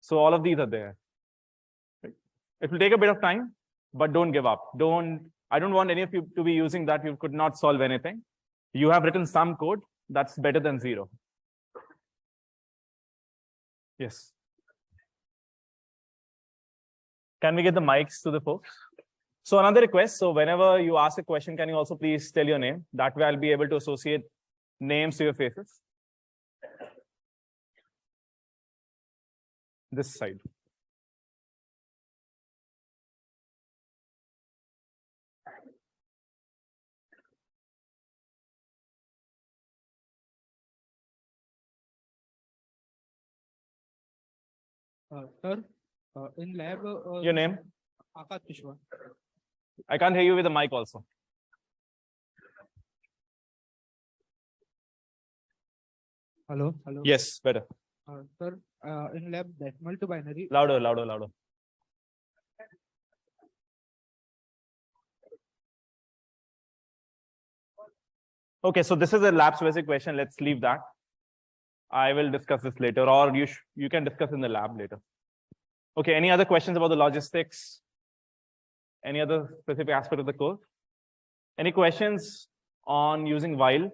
So all of these are there. Right? It will take a bit of time, but don't give up. I don't want any of you to be using that you could not solve anything. You have written some code that's better than zero. Yes. Can we get the mics to the folks? So another request. So whenever you ask a question, can you also please tell your name? That way I'll be able to associate names to your faces. This side. Sir, in lab, Your name? Akash Vishwa. I can't hear you with the mic also. Hello. Hello. Yes, better. Sir, in lab decimal to binary. Louder, louder, louder. Okay, so this is a lab specific question. Let's leave that. I will discuss this later, or you can discuss in the lab later. Okay, any other questions about the logistics? Any other specific aspect of the code? Any questions on using while?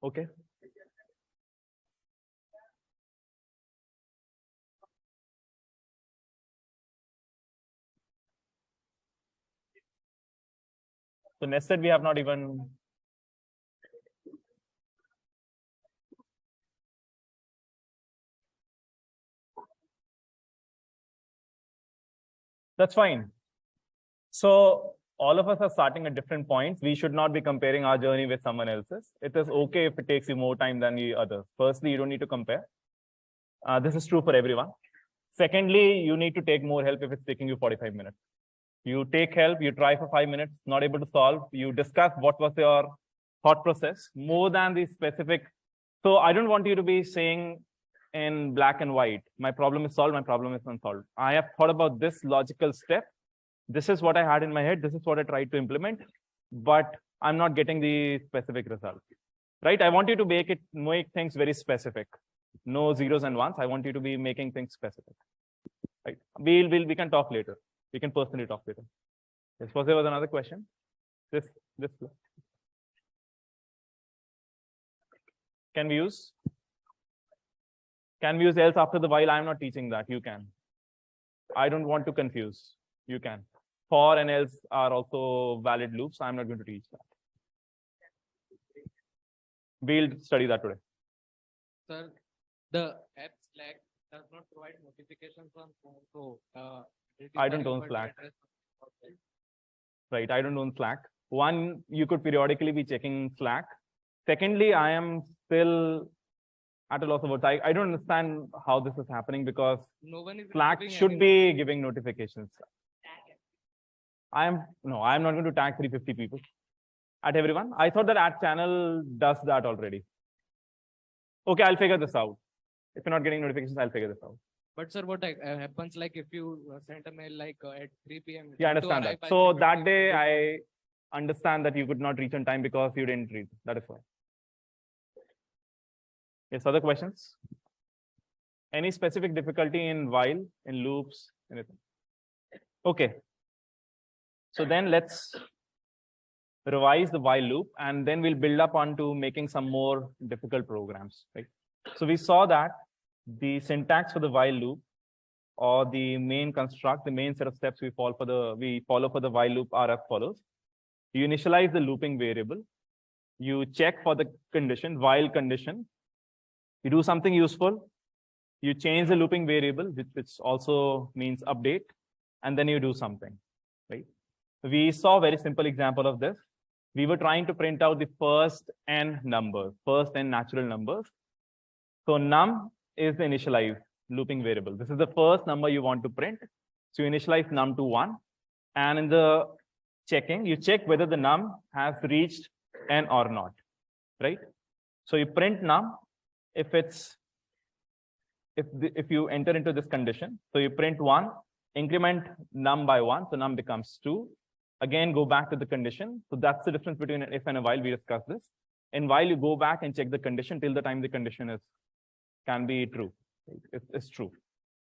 Okay. So nested, we have not even. That's fine. So all of us are starting at different points. We should not be comparing our journey with someone else's. It is okay if it takes you more time than the others. Firstly, you don't need to compare. This is true for everyone. Secondly, you need to take more help if it's taking you 45 minutes. You take help, you try for 5 minutes, not able to solve, you discuss what was your thought process more than the specific. So I don't want you to be saying in black and white, my problem is solved, my problem is unsolved. I have thought about this logical step. This is what I had in my head. This is what I tried to implement, but I'm not getting the specific result, right? I want you to make things very specific. No zeros and ones. I want you to be making things specific, right? We can talk later. We can personally talk later. Yes, suppose there was another question. This. Can we use? Can we use else after the while? I'm not teaching that. You can. I don't want to confuse. You can. For and else are also valid loops. I'm not going to teach that. We'll study that today. Sir, the app Slack does not provide notifications on phone. So I don't own Slack. Right, I don't own Slack. One, you could periodically be checking Slack. Secondly, I am still at a loss of words. I don't understand how this is happening because no one is Slack should be giving notifications. I'm not going to tag 350 people at everyone. I thought that ad channel does that already. Okay, I'll figure this out. If you're not getting notifications, I'll figure this out. But sir, what happens like if you send a mail like at 3 p.m. Yeah, I understand that. So that day, I understand that you could not reach on time because you didn't read. That is why. Yes, other questions? Any specific difficulty in while, in loops, anything? Okay. So then let's revise the while loop and then we'll build up onto making some more difficult programs, right? So we saw that the syntax for the while loop or the main construct, the main set of steps we follow for the while loop are as follows. You initialize the looping variable. You check for the condition, while condition. You do something useful. You change the looping variable, which also means update, and then you do something, right? We saw a very simple example of this. We were trying to print out the first n numbers, first n natural numbers. So num is the initialized looping variable. This is the first number you want to print. So you initialize num to 1. And in the checking, you check whether the num has reached n or not, right? So you print num if you enter into this condition. So you print 1, increment num by 1, so num becomes 2. Again, go back to the condition. So that's the difference between an if and a while. We discussed this. In while, you go back and check the condition till the time the condition is can be true. It's true.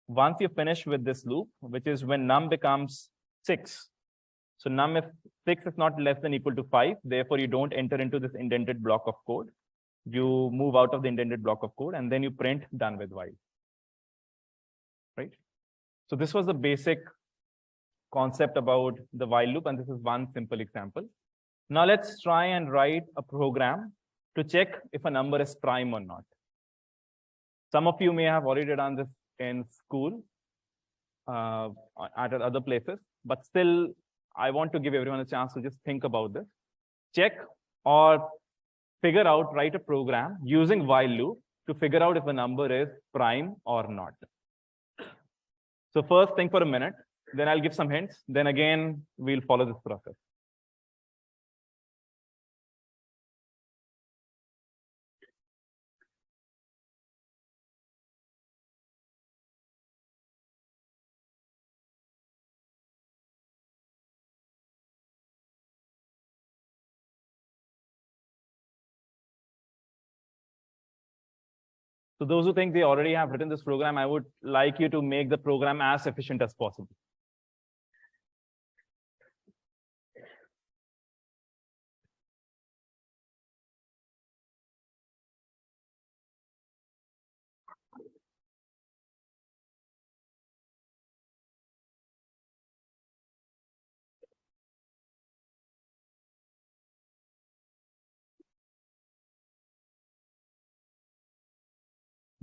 Once you finish with this loop, which is when num becomes 6. So num if 6 is not less than equal to 5, therefore you don't enter into this indented block of code. You move out of the indented block of code and then you print done with while. Right? So this was the basic concept about the while loop, and this is one simple example. Now let's try and write a program to check if a number is prime or not. Some of you may have already done this in school, at other places, but still, I want to give everyone a chance to just think about this. Check or figure out, write a program using while loop to figure out if a number is prime or not. So first, think for a minute, then I'll give some hints. Then again, we'll follow this process. So those who think they already have written this program, I would like you to make the program as efficient as possible.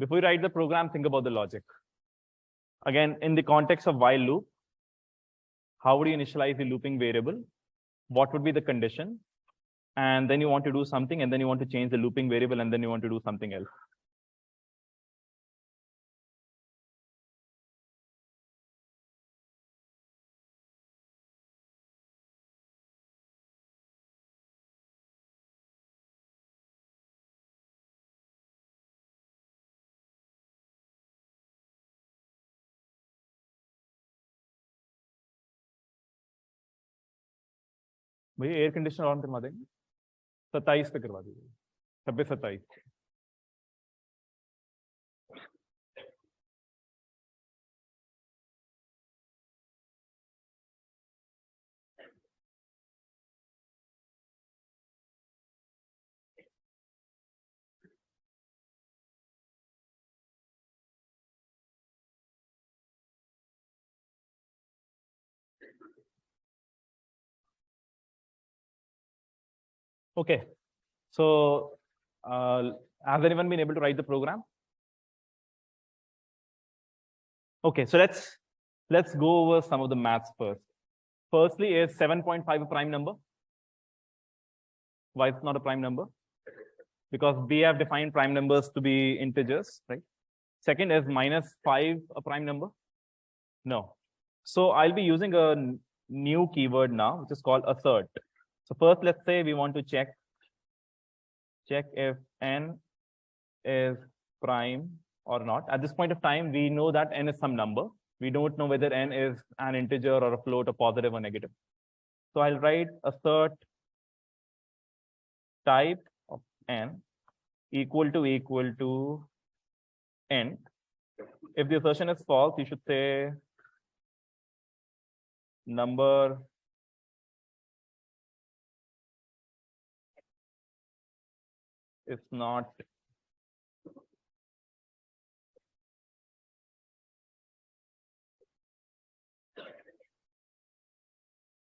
Before you write the program, think about the logic. Again, in the context of while loop, how would you initialize the looping variable? What would be the condition? And then you want to do something, and then you want to change the looping variable, and then you want to do something else. भैया air conditioner on करवा देंगे 27 पे करवा दीजिए 26-27 Okay, so has anyone been able to write the program? Okay, so let's go over some of the maths first. Firstly, is 7.5 a prime number? Why it's not a prime number? Because we have defined prime numbers to be integers, right? Second, is -5 a prime number? No. So I'll be using a new keyword now, which is called assert. So first, let's say we want to check if n is prime or not. At this point of time, we know that n is some number. We don't know whether n is an integer or a float, or positive or negative. So I'll write assert type of n equal to n. If the assertion is false, you should say number is not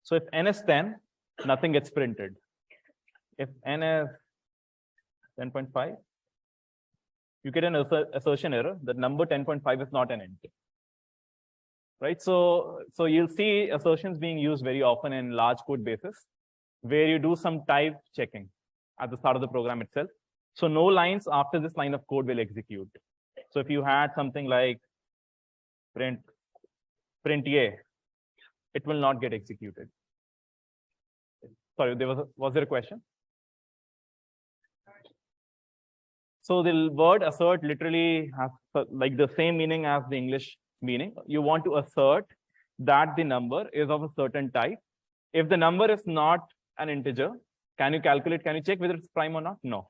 so if n is 10, nothing gets printed. If n is 10.5, you get an assertion error that number 10.5 is not an int. Right? So you'll see assertions being used very often in large code bases, where you do some type checking at the start of the program itself. So no lines after this line of code will execute. So if you had something like print a, it will not get executed. Sorry, was there a question? So the word assert literally has like the same meaning as the English meaning. You want to assert that the number is of a certain type. If the number is not an integer, can you calculate, can you check whether it's prime or not? No.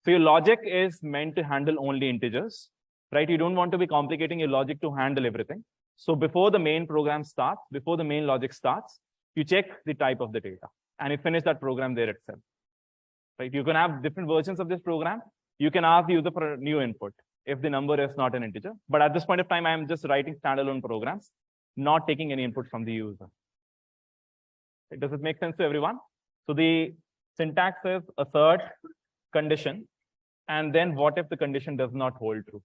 So your logic is meant to handle only integers. right? You don't want to be complicating your logic to handle everything. So before the main program starts, before the main logic starts, you check the type of the data and you finish that program there itself, right? You can have different versions of this program. You can ask the user for a new input if the number is not an integer. But at this point of time, I'm just writing standalone programs, not taking any input from the user. Does it make sense to everyone? So the syntax is assert condition, and then what if the condition does not hold true?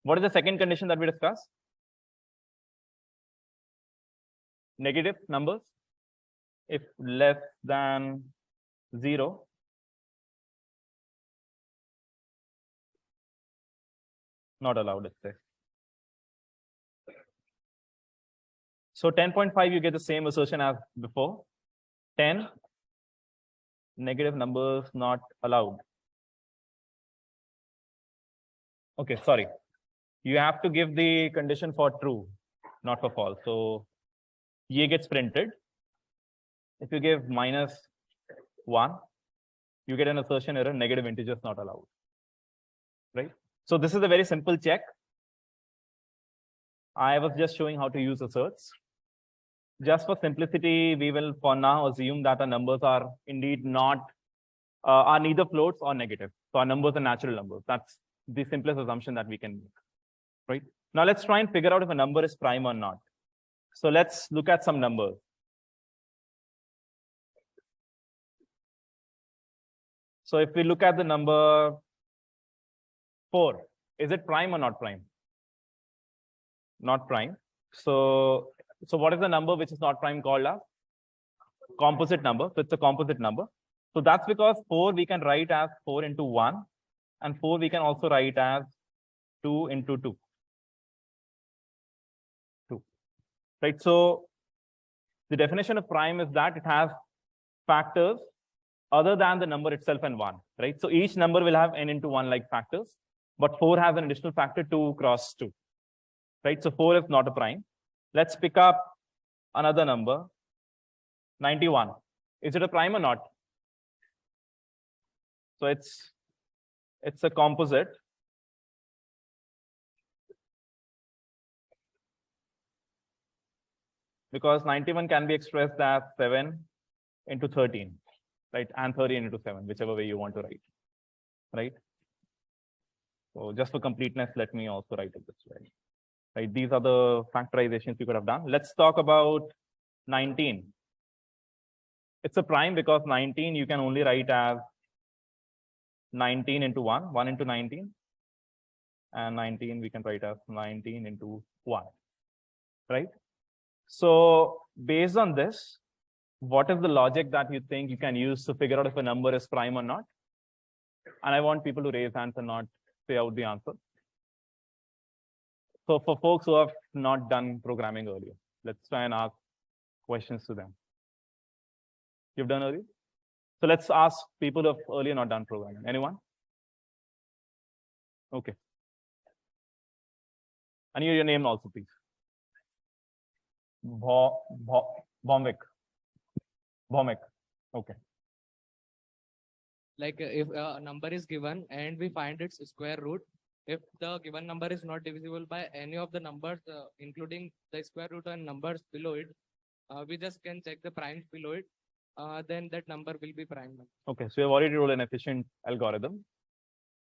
What is the second condition that we discussed? Negative numbers. If less than 0, not allowed, let's say. So 10.5, you get the same assertion as before. 10, negative numbers not allowed. Okay, sorry. You have to give the condition for true, not for false. So ye gets printed. If you give -1, you get an assertion error, negative integers not allowed, right? So this is a very simple check. I was just showing how to use asserts. Just for simplicity, we will for now assume that our numbers are indeed not, are neither floats or negative. So our numbers are natural numbers. That's the simplest assumption that we can make, right? Now let's try and figure out if a number is prime or not. So let's look at some numbers. So if we look at the number 4, is it prime or not prime? Not prime. So what is the number which is not prime called a composite number? So it's a composite number. So that's because 4 we can write as 4 into 1, and 4 we can also write as 2 into 2. Right? So the definition of prime is that it has factors other than the number itself and 1, right? So each number will have n into 1 like factors, but 4 has an additional factor 2 cross 2, right? So 4 is not a prime. Let's pick up another number, 91. Is it a prime or not? So it's a composite. Because 91 can be expressed as 7 into 13, right? And 13 into 7, whichever way you want to write, right? So just for completeness, let me also write it this way, right? These are the factorizations you could have done. Let's talk about 19. It's a prime because 19 you can only write as 19 into 1, 1 into 19. And 19 we can write as 19 into 1, right? So based on this, what is the logic that you think you can use to figure out if a number is prime or not? And I want people to raise hands and not say out the answer. So for folks who have not done programming earlier, let's try and ask questions to them. You've done earlier? So let's ask people who have earlier not done programming. Anyone? Okay. And your name also, please. Bomvik. Okay. Like if a number is given and we find its square root, if the given number is not divisible by any of the numbers, including the square root and numbers below it, we just can check the primes below it. Then that number will be prime. Okay, so you've already wrote an efficient algorithm.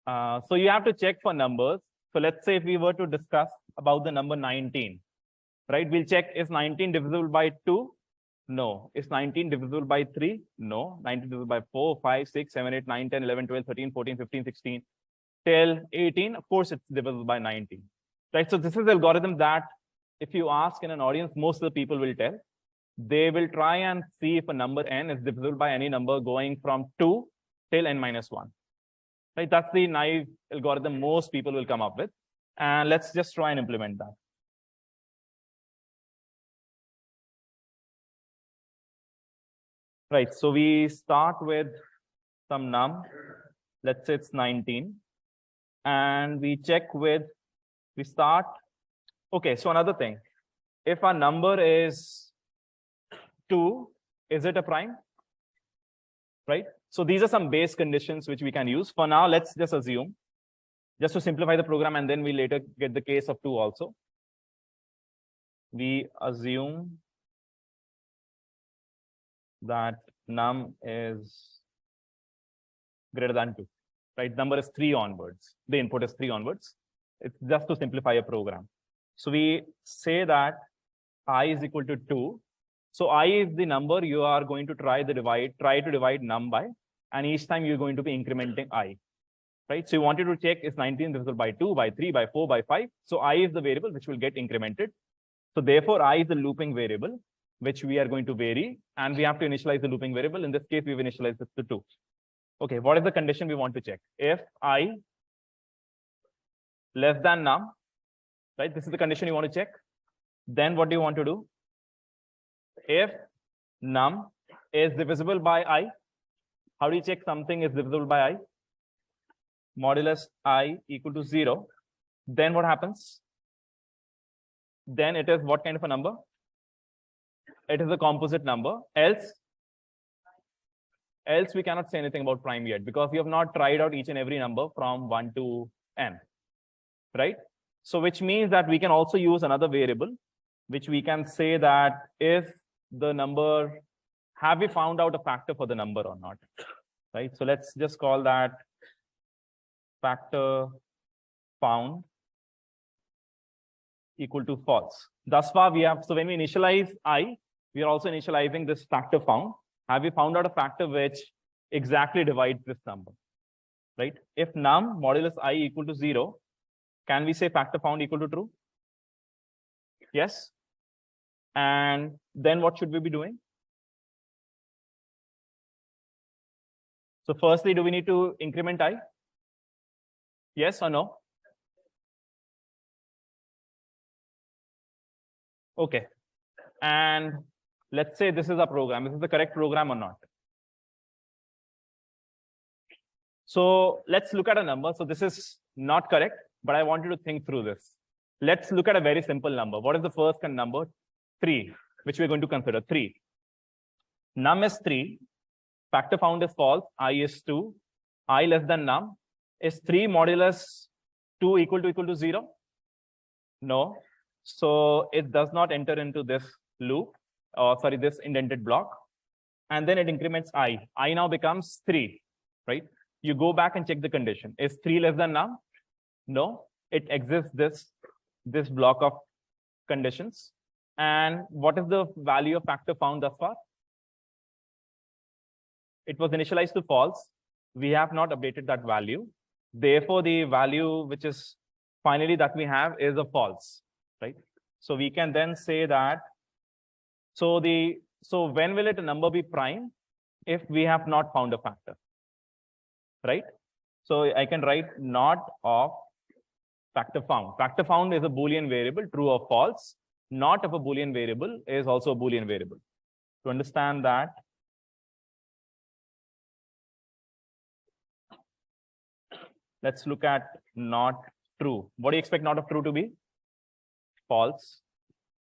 So you have to check for numbers. So let's say if we were to discuss about the number 19, right? We'll check, is 19 divisible by 2? No. Is 19 divisible by 3? No. 19 divisible by 4, 5, 6, 7, 8, 9, 10, 11, 12, 13, 14, 15, 16, till 18. Of course, it's divisible by 19, right? So this is the algorithm that if you ask in an audience, most of the people will tell. They will try and see if a number n is divisible by any number going from 2 till n minus 1. Right? That's the naive algorithm most people will come up with. And let's just try and implement that. Right, so we start with some num. Let's say it's 19. And we check with, we start. Okay, so another thing. If our number is 2, is it a prime? Right? So these are some base conditions which we can use. For now, let's just assume Just to simplify the program, and then we later get the case of 2 also. We assume that num is greater than 2, right? Number is 3 onwards. The input is 3 onwards. It's just to simplify a program. So we say that I is equal to 2. So I is the number you are going to try to divide num by, and each time you're going to be incrementing I, right? So you wanted to check is 19 divisible by 2, by 3, by 4, by 5. So I is the variable which will get incremented. So therefore, I is the looping variable, which we are going to vary, and we have to initialize the looping variable. In this case, we've initialized it to 2. Okay, what is the condition we want to check? If I less than num, right? This is the condition you want to check. Then what do you want to do? If num is divisible by I, how do you check something is divisible by I? Modulus I equal to 0. Then what happens? Then it is what kind of a number? It is a composite number. Else we cannot say anything about prime yet, because we have not tried out each and every number from 1 to n, right? So which means that we can also use another variable, which we can say that if the number, have we found out a factor for the number or not, right? So let's just call that factor found equal to false. Thus far we have, so when we initialize I, we are also initializing this factor found. Have we found out a factor which exactly divides this number, right? If num modulus I equal to 0, can we say factor found equal to true? Yes. And then what should we be doing? So firstly, do we need to increment I? Yes or no? Okay. And let's say this is a program. This is the correct program or not? So let's look at a number. So this is not correct, but I want you to think through this. Let's look at a very simple number. What is the first number? 3, which we're going to consider 3. Num is 3. Factor found is false. I is 2. I less than num. Is 3 modulus 2 equal to 0? No. So it does not enter into this loop, or sorry, this indented block. And then it increments I. I now becomes 3, right? You go back and check the condition. Is 3 less than num? No. It exists this block of conditions. And what is the value of factor found thus far? It was initialized to false. We have not updated that value. Therefore, the value which is finally that we have is a false, right? So we can then say that, so when will a number be prime? If we have not found a factor, right? So I can write not of factor found. Factor found is a Boolean variable, true or false. Not of a Boolean variable is also a Boolean variable. To understand that, let's look at not true. What do you expect not of true to be? False.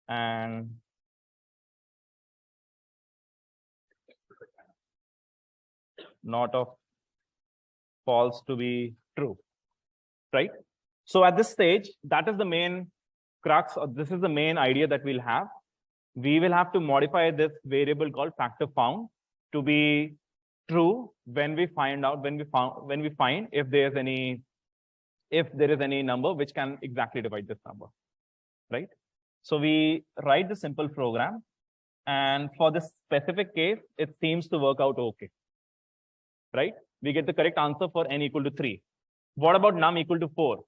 And not of false to be true, right? So at this stage, that is the main crux, or this is the main idea that we'll have. We will have to modify this variable called factor found to be true when we find if there is any number which can exactly divide this number, right? So we write the simple program, and for this specific case, it seems to work out okay, right? We get the correct answer for n equal to 3. What about num equal to 4?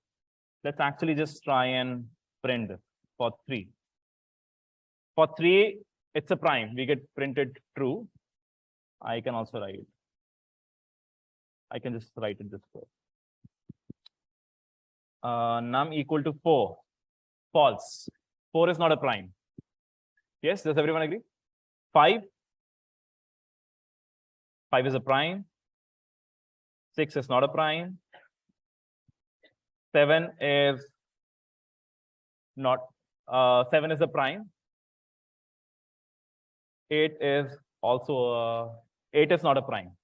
Let's actually just try and print this for 3. For 3, it's a prime. We get printed true. I can also write it. I can just write it this way. Num equal to 4. False. 4 is not a prime. Yes, does everyone agree? 5. 5 is a prime. 6 is not a prime. 7 is not. 7 is a prime. 8 is also 8 is not a prime,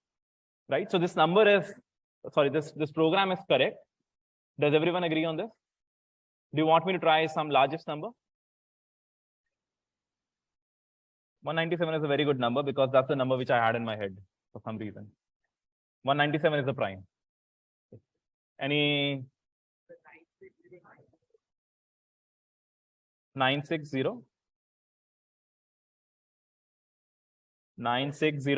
right? So this number is, sorry, this program is correct, Does everyone agree on this? Do you want me to try some largest number? 197 is a very good number because that's the number which I had in my head for some reason. 197 is the prime. Any 960? 960?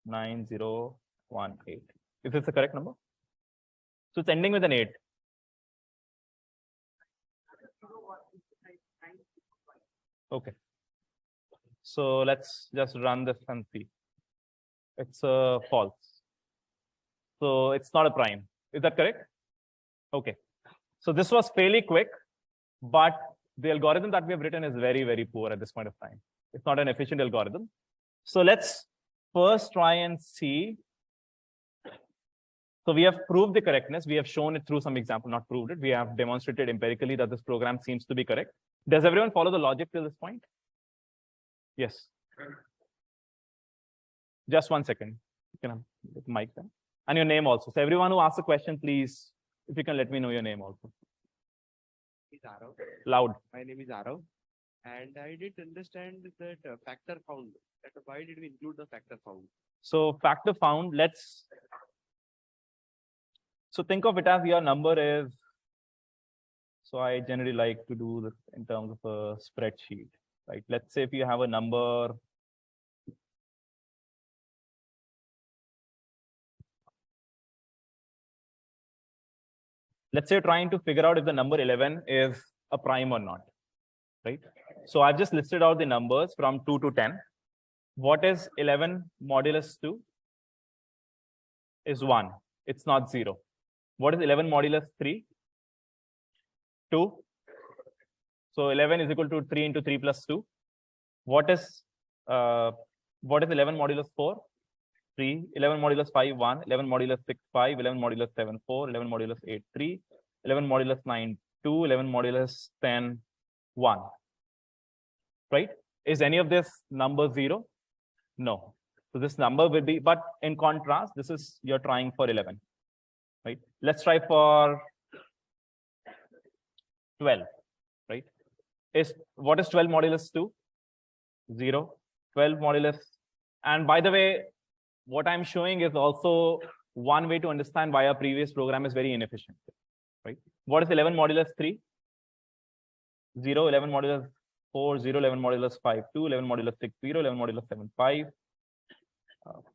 9018. Is this the correct number? So it's ending with an 8. Okay. So let's just run this and see. It's false. So it's not a prime. Is that correct? Okay. So this was fairly quick, but the algorithm that we have written is very, very poor at this point of time. It's not an efficient algorithm. So let's first try and see. So we have proved the correctness. We have shown it through some example, not proved it. We have demonstrated empirically that this program seems to be correct. Does everyone follow the logic till this point? Yes. Just 1 second. You can have the mic then. And your name also. So everyone who asks a question, please, if you can let me know your name also. Arav. Loud. My name is Arav, and I didn't understand that factor found. Why did we include the factor found? So factor found, so think of it as your number is, so I generally like to do this in terms of a spreadsheet, right? Let's say if you have a number, let's say you're trying to figure out if the number 11 is a prime or not, right? So I've just listed out the numbers from 2 to 10. What is 11 modulus 2? Is 1. It's not 0. What is 11 modulus 3? 2. So 11 is equal to 3 into 3 plus 2. What is 11 modulus 4? 3. 11 modulus 5, 1. 11 modulus 6, 5. 11 modulus 7, 4. 11 modulus 8, 3. 11 modulus 9, 2. 11 modulus 10, 1. Right? Is any of this number 0? No. So this number will be, but in contrast, this is you're trying for 11. Right? Let's try for 12. Right? What is 12 modulus 2? 0. 12 modulus. And by the way, what I'm showing is also one way to understand why our previous program is very inefficient. Right? What is 11 modulus 3? 0. 11 modulus 4, 0. 11 modulus 5, 2. 11 modulus 6, 0. 11 modulus 7, 5.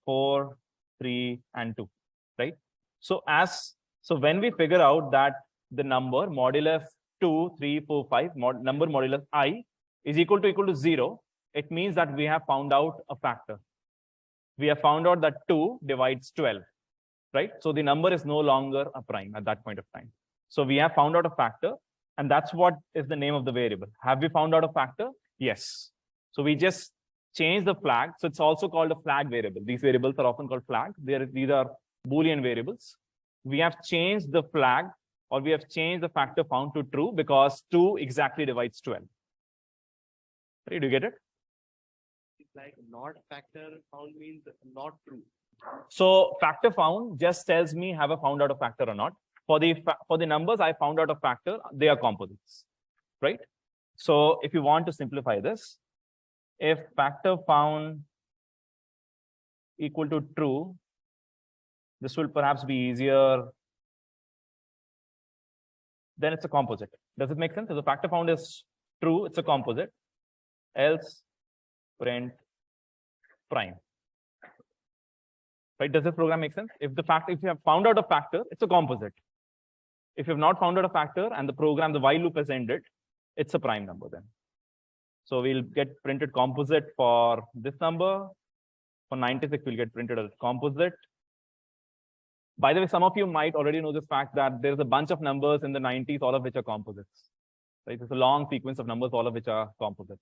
4, 3, and 2. Right? So when we figure out that the number modulus 2, 3, 4, 5, number modulus I is equal to 0, it means that we have found out a factor. We have found out that 2 divides 12, right? So the number is no longer a prime at that point of time. So we have found out a factor, and that's what is the name of the variable. Have we found out a factor? Yes. So we just change the flag. So it's also called a flag variable. These variables are often called flags. These are Boolean variables. We have changed the flag, or we have changed the factor found to true because 2 exactly divides 12. Right? Do you get it? It's like not factor found means not true. So factor found just tells me have I found out a factor or not. For the numbers I found out a factor, they are composites, right? So if you want to simplify this, if factor found equal to true, this will perhaps be easier. Then it's a composite. Does it make sense? If the factor found is true, it's a composite. Else print prime. Right? Does this program make sense? If you have found out a factor, it's a composite. If you have not found out a factor and the while loop has ended, it's a prime number then. So we'll get printed composite for this number. For 96, we'll get printed as composite. By the way, some of you might already know this fact that there's a bunch of numbers in the 90s, all of which are composites. Right? It's a long sequence of numbers, all of which are composite.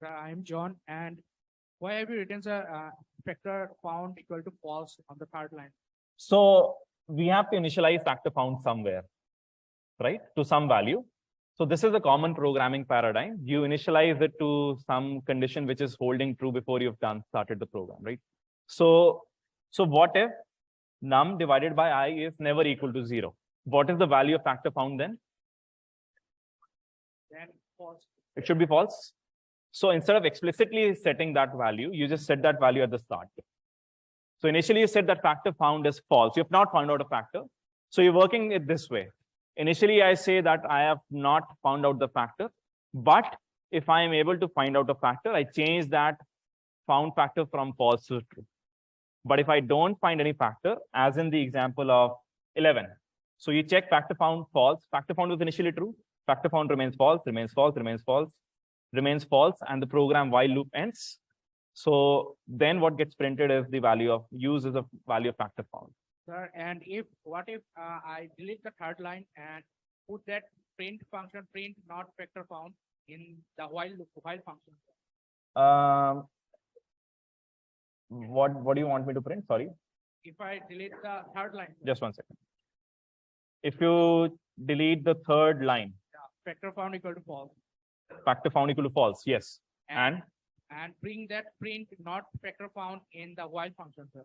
I'm John, and why have you written a factor found equal to false on the third line? So we have to initialize factor found somewhere, right? To some value. So this is a common programming paradigm. You initialize it to some condition which is holding true before you've started the program, right? So what if num divided by I is never equal to 0? what is the value of factor found then? Then false. It should be false. So instead of explicitly setting that value, you just set that value at the start. So initially you said that factor found is false. You have not found out a factor. So you're working it this way. Initially, I say that I have not found out the factor, but if I am able to find out a factor, I change that found factor from false to true. But if I don't find any factor, as in the example of 11, so you check factor found false, factor found was initially true, factor found remains false, remains false, remains false, remains false, and the program while loop ends. So then what gets printed is the value of uses of value of factor found. Sir, and what if I delete the third line and put that print function, print not factor found, in the while function? What do you want me to print? Sorry. If I delete the third line. Just 1 second. If you delete the third line. Yeah, factor found equal to false. Factor found equal to false, yes. And bring that print not factor found in the while function, sir.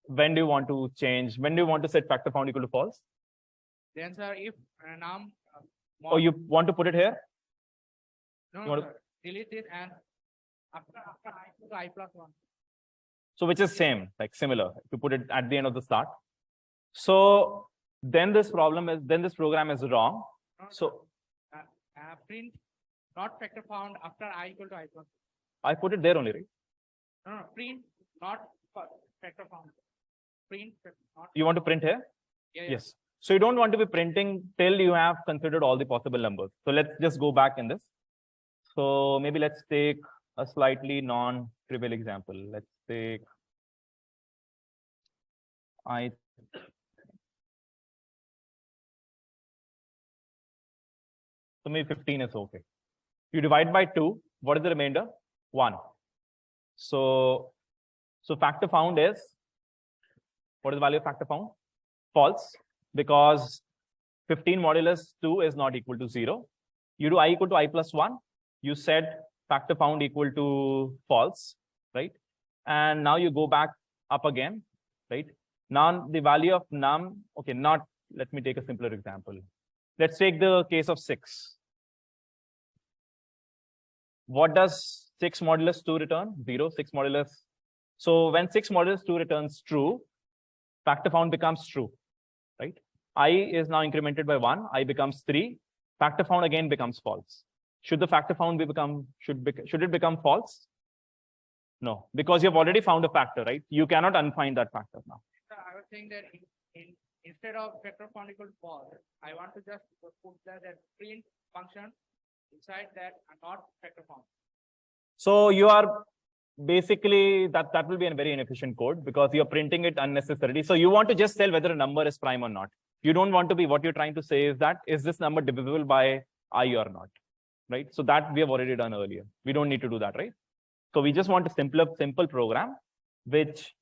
When do you want to change? When do you want to set factor found equal to false? Then, sir, if num. Oh, you want to put it here? No, sir, delete it and after I put I plus 1. So which is same, like similar, if you put it at the end of the start. So then this program is wrong. No, So print not factor found after I equal to I plus. I put it there only, right? No, print not factor found. Print not. You want to print here? Yeah. Yes. So you don't want to be printing till you have considered all the possible numbers. So let's just go back in this. So maybe let's take a slightly non-trivial example. Let's take so maybe 15 is okay. You divide by 2, what is the remainder? 1. So factor found is, what is the value of factor found? False, because 15 modulus 2 is not equal to 0. You do I equal to I plus 1. You set factor found equal to false, right? And now you go back up again, right? Now the value of num, okay, let me take a simpler example. Let's take the case of 6. What does 6 modulus 2 return? 0, 6 modulus. So when 6 modulus 2 returns true, factor found becomes true, right? I is now incremented by 1, I becomes 3, factor found again becomes false. Should the factor found should it become false? No, because you've already found a factor, right? You cannot unfind that factor now. I was saying that instead of factor found equal to false, I want to just put that print function inside that and not factor found. So you are basically that will be a very inefficient code because you're printing it unnecessarily. So you want to just tell whether a number is prime or not. You don't want to be, what you're trying to say is that, is this number divisible by I or not, right? So that we have already done earlier. We don't need to do that, right? So we just want a simple program which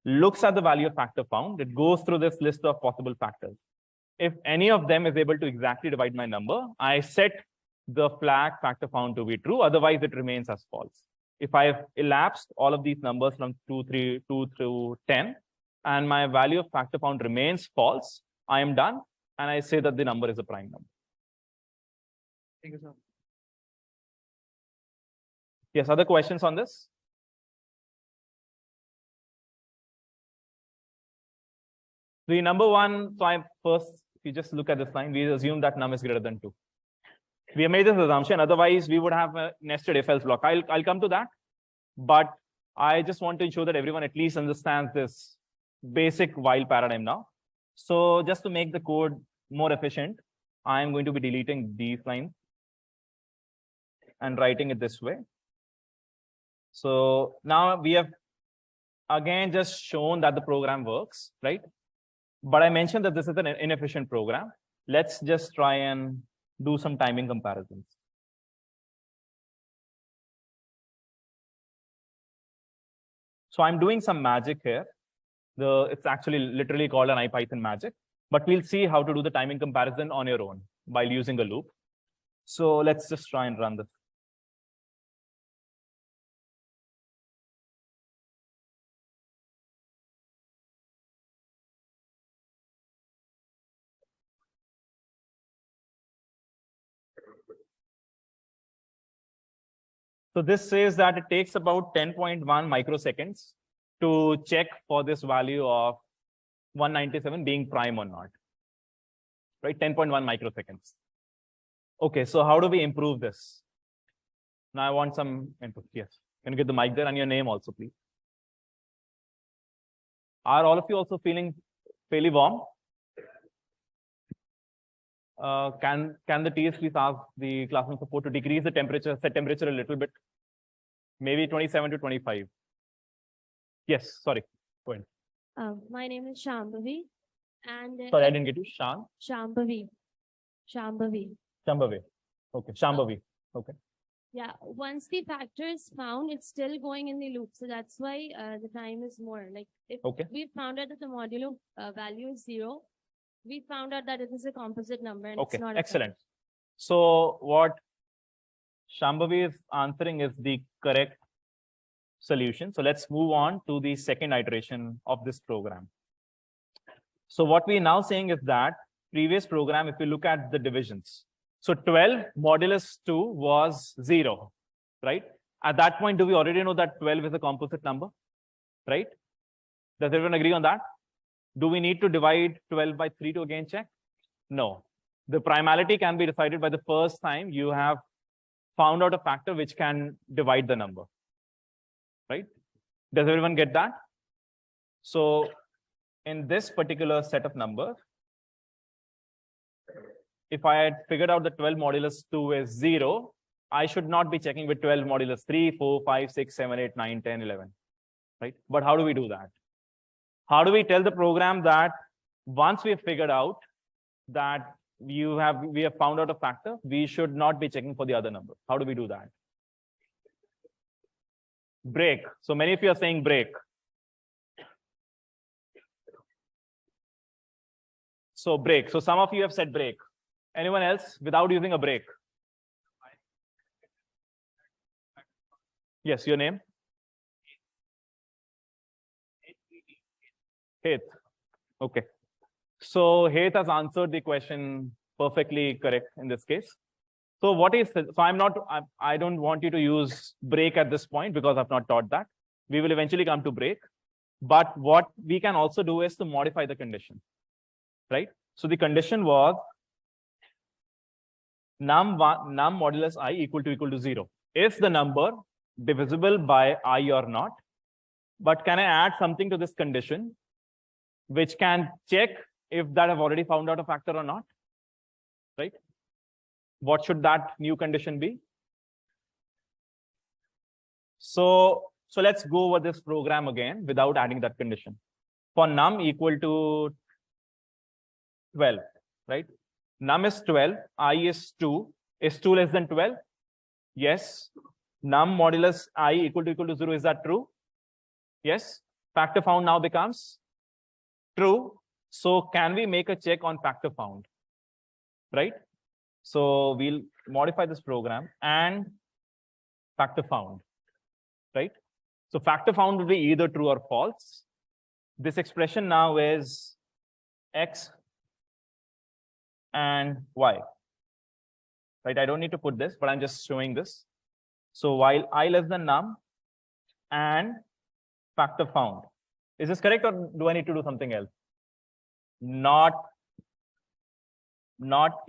looks at the value of factor found. It goes through this list of possible factors. If any of them is able to exactly divide my number, I set the flag factor found to be true. Otherwise, it remains as false. If I have elapsed all of these numbers from 2 through 10, and my value of factor found remains false, I am done, and I say that the number is a prime number. Thank you, sir. Yes, other questions on this? The number one, so first, if you just look at this line, we assume that num is greater than 2. We have made this assumption, otherwise we would have a nested if else block. I'll come to that, but I just want to ensure that everyone at least understands this basic while paradigm now. So just to make the code more efficient, I am going to be deleting these lines and writing it this way. So now we have again just shown that the program works, right? But I mentioned that this is an inefficient program. Let's just try and do some timing comparisons. So I'm doing some magic here. It's actually literally called an IITian magic, but we'll see how to do the timing comparison on your own while using a loop. So let's just try and run this. So this says that it takes about 10.1 microseconds to check for this value of 197 being prime or not. Right? 10.1 microseconds. Okay, so how do we improve this? Now I want some input. Yes. Can you get the mic there and your name also, please? Are all of you also feeling fairly warm? Can the TS please ask the classroom support to decrease the temperature, set temperature a little bit? Maybe 27 to 25. Yes, sorry. Go ahead. My name is Shambhavi, and Sorry, I didn't get you. Shambhavi. Shambhavi. Okay, Shambhavi. Okay. Yeah, once the factor is found, it's still going in the loop. So that's why the time is more. Like if we found out that the modulo value is 0, we found out that it is a composite number and Okay, it's not excellent. So what Shambhavi is answering is the correct solution. So let's move on to the second iteration of this program. So what we're now saying is that previous program, if you look at the divisions, so 12 modulus 2 was 0, right? At that point, do we already know that 12 is a composite number, right? Does everyone agree on that? Do we need to divide 12 by 3 to again check? No. The primality can be decided by the first time you have found out a factor which can divide the number, right? Does everyone get that? So in this particular set of numbers, if I had figured out that 12 modulus 2 is 0, I should not be checking with 12 modulus 3, 4, 5, 6, 7, 8, 9, 10, 11, right? But how do we do that? How do we tell the program that once we have figured out that we have found out a factor, we should not be checking for the other number? How do we do that? Break. So many of you are saying break. So break. So some of you have said break. Anyone else without using a break? Yes, your name? Heth. Okay. So Heth has answered the question perfectly correct in this case. So what is, so I don't want you to use break at this point because I've not taught that. We will eventually come to break. But what we can also do is to modify the condition, right? So the condition was num modulus I equal to 0. Is the number divisible by I or not? But can I add something to this condition which can check if that I've already found out a factor or not, right? What should that new condition be? So let's go over this program again without adding that condition. For num equal to 12, right? Num is 12, I is 2. Is 2 less than 12? Yes. Num modulus I equal to 0. Is that true? Yes. Factor found now becomes true. So can we make a check on factor found? Right? So we'll modify this program and factor found. Right? So factor found will be either true or false. This expression now is x and y. Right? I don't need to put this, but I'm just showing this. So while I less than num and factor found. Is this correct or do I need to do something else? Not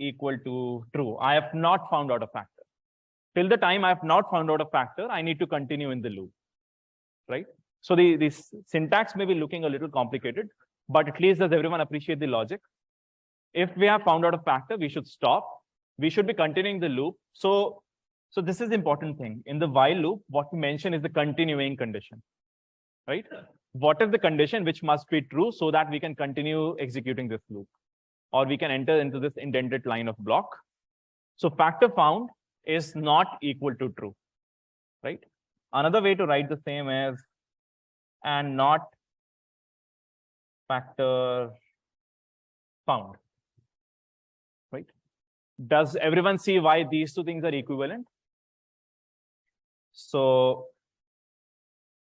equal to true. I have not found out a factor. Till the time I have not found out a factor, I need to continue in the loop, right? So the syntax may be looking a little complicated, but at least does everyone appreciate the logic? If we have found out a factor, we should stop. We should be continuing the loop. So this is the important thing. In the while loop, what we mention is the continuing condition, right? What is the condition which must be true so that we can continue executing this loop? Or we can enter into this indented line of block. So factor found is not equal to true, right? Another way to write the same is and not factor found, right? Does everyone see why these two things are equivalent? So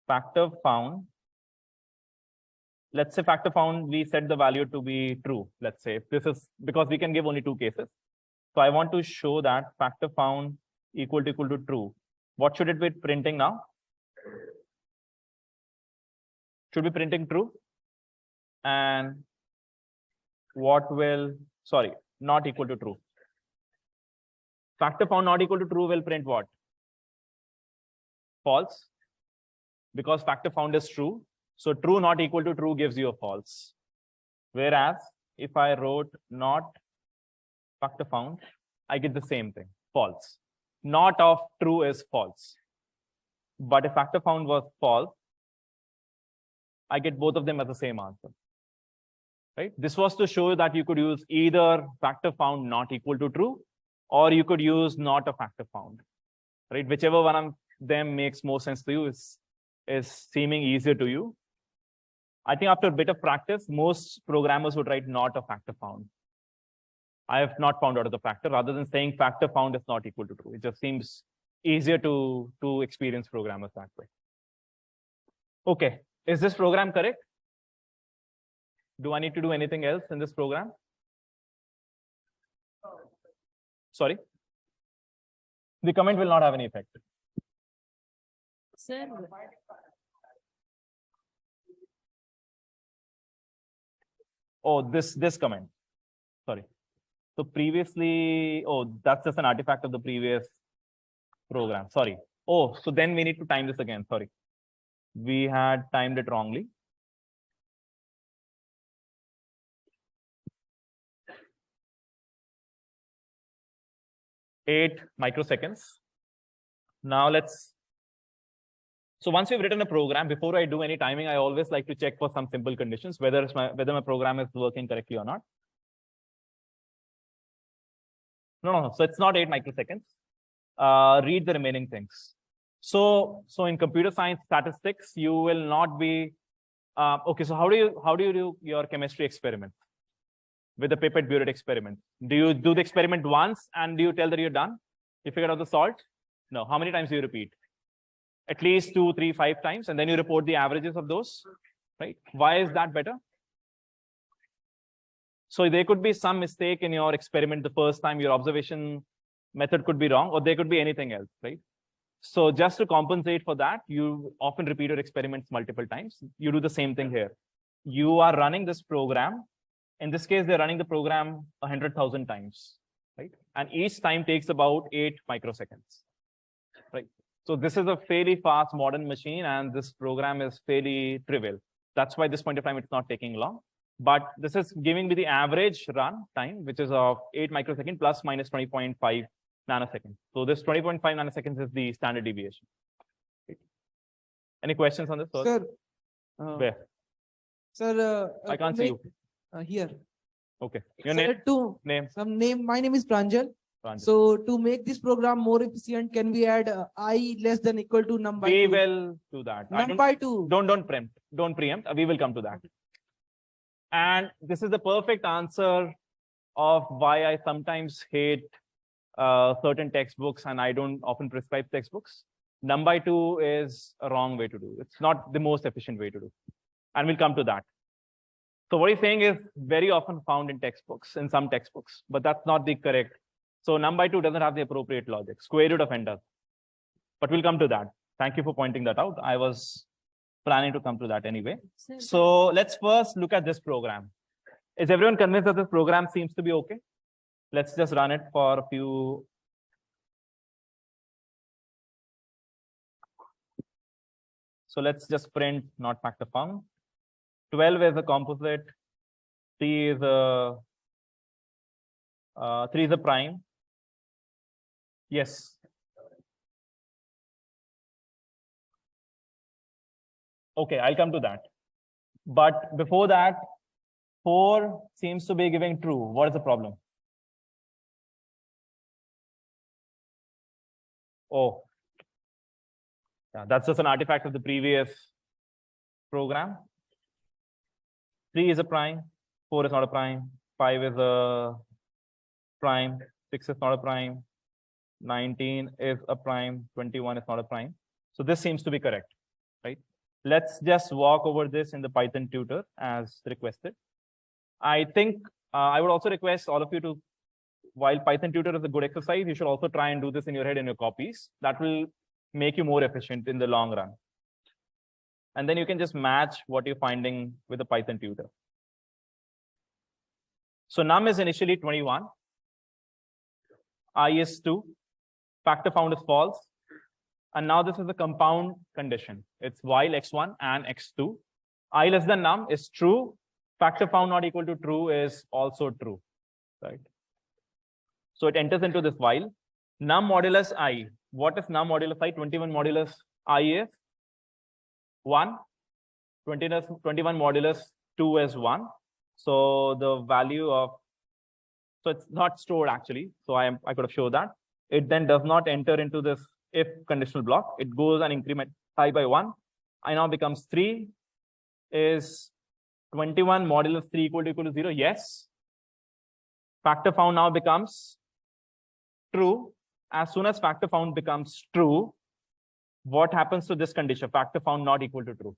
factor found, let's say factor found, we set the value to be true. Let's say if this is because we can give only two cases. So I want to show that factor found equal to true. What should it be printing now? Should be printing true. And what will, sorry, not equal to true. Factor found not equal to true will print what? False. Because factor found is true. So true not equal to true gives you a false. Whereas if I wrote not factor found, I get the same thing, false. Not of true is false. But if factor found was false, I get both of them as the same answer. Right? This was to show you that you could use either factor found not equal to true, or you could use not a factor found. Right? Whichever one of them makes more sense to you is seeming easier to you. I think after a bit of practice, most programmers would write not a factor found. I have not found out of the factor, rather than saying factor found is not equal to true. It just seems easier to experience programmers that way. Okay, is this program correct? Do I need to do anything else in this program? Sorry? The comment will not have any effect. Sir, Oh, this comment. Sorry. So previously, oh, that's just an artifact of the previous program. Sorry. Oh, so then we need to time this again. Sorry. We had timed it wrongly. Eight microseconds. Now so once we've written a program, before I do any timing, I always like to check for some simple conditions, whether my program is working correctly or not. No. So it's not 8 microseconds. Read the remaining things. So in computer science statistics, you will not be okay. So how do you do your chemistry experiment with the pipette burette experiment? Do you do the experiment once and do you tell that you're done? You figured out the salt? No. How many times do you repeat? At least 2, 3, 5 times, and then you report the averages of those, right? Why is that better? So there could be some mistake in your experiment the first time. Your observation method could be wrong, or there could be anything else, right? So just to compensate for that, you often repeat your experiments multiple times. You do the same thing here. You are running this program. In this case, they're running the program 100,000 times, right? And each time takes about 8 microseconds, right? So this is a fairly fast modern machine, and this program is fairly trivial. That's why at this point of time, it's not taking long. But this is giving me the average run time, which is of 8 microseconds plus minus 20.5 nanoseconds. So this 20.5 nanoseconds is the standard deviation. Right. Any questions on this? Sir, Where? Sir, I can't see you. Here. Okay. Your Sir, name? My name is Pranjal. Pranjal. So to make this program more efficient, can we add I less than equal to num by 2? We will do that. Num by 2. Don't preempt. Don't preempt. We will come to that. And this is the perfect answer of why I sometimes hate certain textbooks, and I don't often prescribe textbooks. Num by 2 is a wrong way to do. It's not the most efficient way to do. And we'll come to that. So what he's saying is very often found in textbooks, in some textbooks, but that's not the correct. So num by 2 doesn't have the appropriate logic. Square root of n does. But we'll come to that. Thank you for pointing that out. I was planning to come to that anyway. So let's first look at this program. Is everyone convinced that this program seems to be okay? Let's just run it for a few. So let's just print not factor found. 12 is a composite. 3 is a 3 is a prime. Yes. Okay, I'll come to that. But before that, 4 seems to be giving true. What is the problem? Oh, yeah, that's just an artifact of the previous program. 3 is a prime, 4 is not a prime, 5 is a prime, 6 is not a prime, 19 is a prime, 21 is not a prime. So this seems to be correct, right? Let's just walk over this in the Python tutor as requested. I think I would also request all of you to, while Python tutor is a good exercise, you should also try and do this in your head in your copies. That will make you more efficient in the long run. And then you can just match what you're finding with the Python tutor. So num is initially 21. I is 2. Factor found is false. And now this is a compound condition. It's while x1 and x2. I less than num is true. Factor found not equal to true is also true, right? So it enters into this while. Num modulus I. What is num modulus I? 21 modulus I is 1. 21 modulus 2 is 1. So the value of, so it's not stored actually. So I could have shown that. It then does not enter into this if conditional block. It goes and increment I by 1. I now becomes 3. Is 21 modulus 3 equal to 0? Yes. Factor found now becomes true. As soon as factor found becomes true, what happens to this condition? Factor found not equal to true.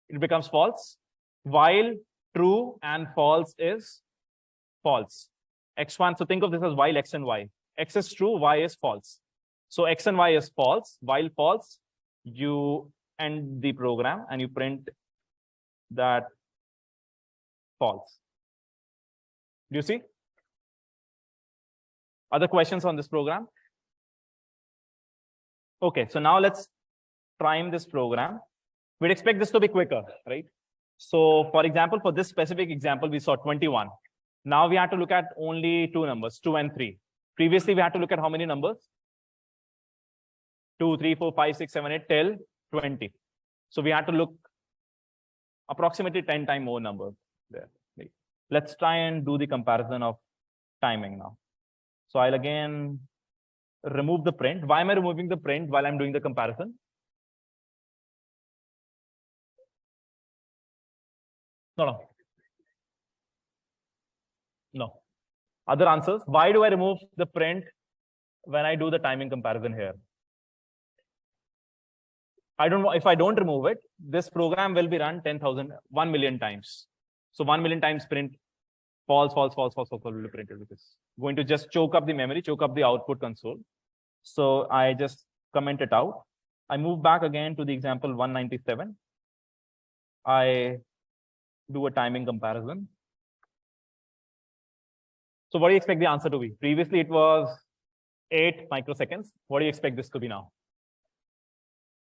It becomes false. While true and false is false. X1, so think of this as while x and y. X is true, y is false. So x and y is false. While false, you end the program and you print that false. Do you see? Other questions on this program? Okay, so now let's prime this program. We'd expect this to be quicker, right? So for example, for this specific example, we saw 21. Now we have to look at only 2 numbers, 2 and 3. Previously, we had to look at how many numbers? 2, 3, 4, 5, 6, 7, 8, till 20. So we had to look approximately 10 times more numbers there. Let's try and do the comparison of timing now. So I'll again remove the print. Why am I removing the print while I'm doing the comparison? No. Other answers? Why do I remove the print when I do the timing comparison here? I don't know. If I don't remove it, this program will be run 1 million times. So 1 million times print false will be printed, which is going to just choke up the memory, choke up the output console. So I just comment it out. I move back again to the example 197. I do a timing comparison. So what do you expect the answer to be? Previously, it was 8 microseconds. What do you expect this to be now?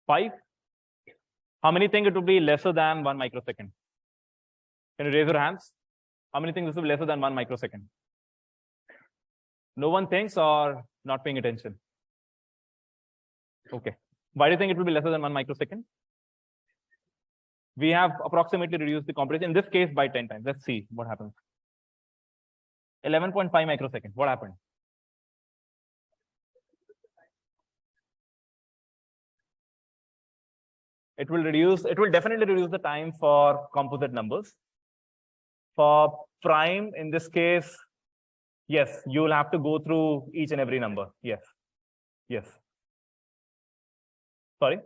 5? How many think it would be lesser than 1 microsecond? Can you raise your hands? How many think this will be lesser than 1 microsecond? No one thinks or not paying attention? Okay. Why do you think it will be lesser than 1 microsecond? We have approximately reduced the computation, in this case, by 10 times. Let's see what happens. 11.5 microseconds. What happened? It will definitely reduce the time for composite numbers. For prime, in this case, yes, you will have to go through each and every number. Yes. Sorry?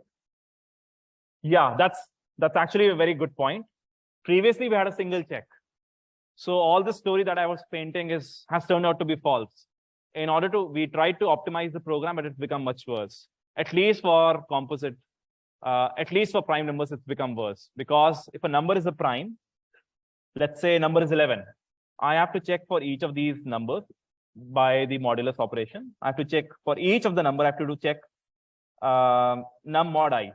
Yeah, that's actually a very good point. Previously, we had a single check. So all the story that I was painting has turned out to be false. We tried to optimize the program, but it's become much worse. At least for composite, at least for prime numbers, it's become worse. Because if a number is a prime, let's say number is 11, I have to check for each of these numbers by the modulus operation. I have to check for each of the number, I have to do check num mod I,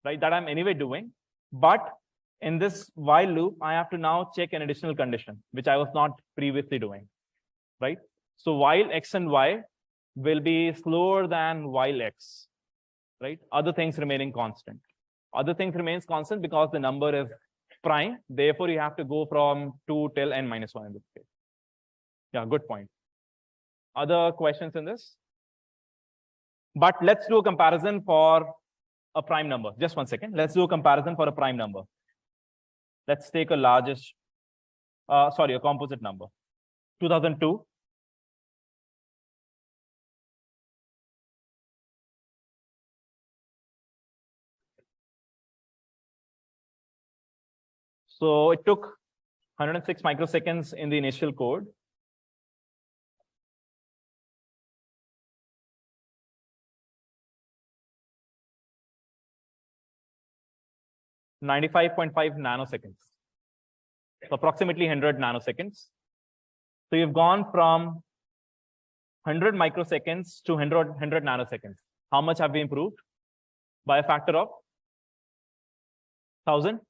right? That I'm anyway doing. But in this while loop, I have to now check an additional condition, which I was not previously doing, right? So while x and y will be slower than while x, right? Other things remaining constant. Other things remains constant because the number is prime. Therefore, you have to go from 2 till n minus 1 in this case. Yeah, good point. Other questions in this? But let's do a comparison for a prime number. Just 1 second. Let's do a comparison for a prime number. Let's take a a composite number. 2002. So it took 106 microseconds in the initial code. 95.5 nanoseconds. So approximately 100 nanoseconds. So you've gone from 100 microseconds to 100 nanoseconds. How much have we improved? By a factor of 1,000,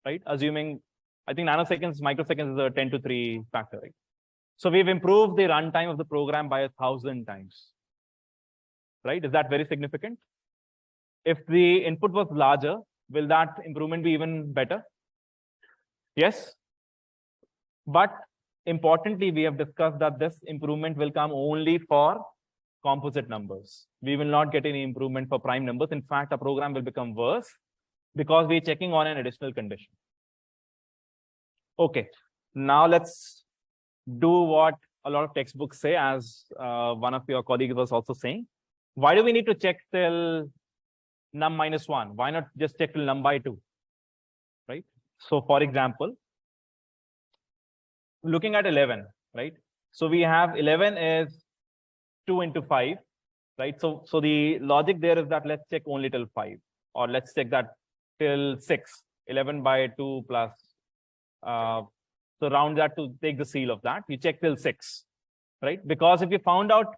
right? Assuming, I think nanoseconds, microseconds is a 10 to 3 factor, right? So we've improved the runtime of the program by 1,000 times, right? Is that very significant? If the input was larger, will that improvement be even better? Yes. But importantly, we have discussed that this improvement will come only for composite numbers. We will not get any improvement for prime numbers. In fact, our program will become worse because we're checking on an additional condition. Okay, now let's do what a lot of textbooks say, as one of your colleagues was also saying. Why do we need to check till num minus 1? Why not just check till num by 2? Right? So for example, looking at 11, right? So we have 11 is 2 into 5, right? So the logic there is that let's check only till 5, or let's check that till 6. 11 by 2 plus, so round that to take the seal of that. You check till 6, right? Because if you found out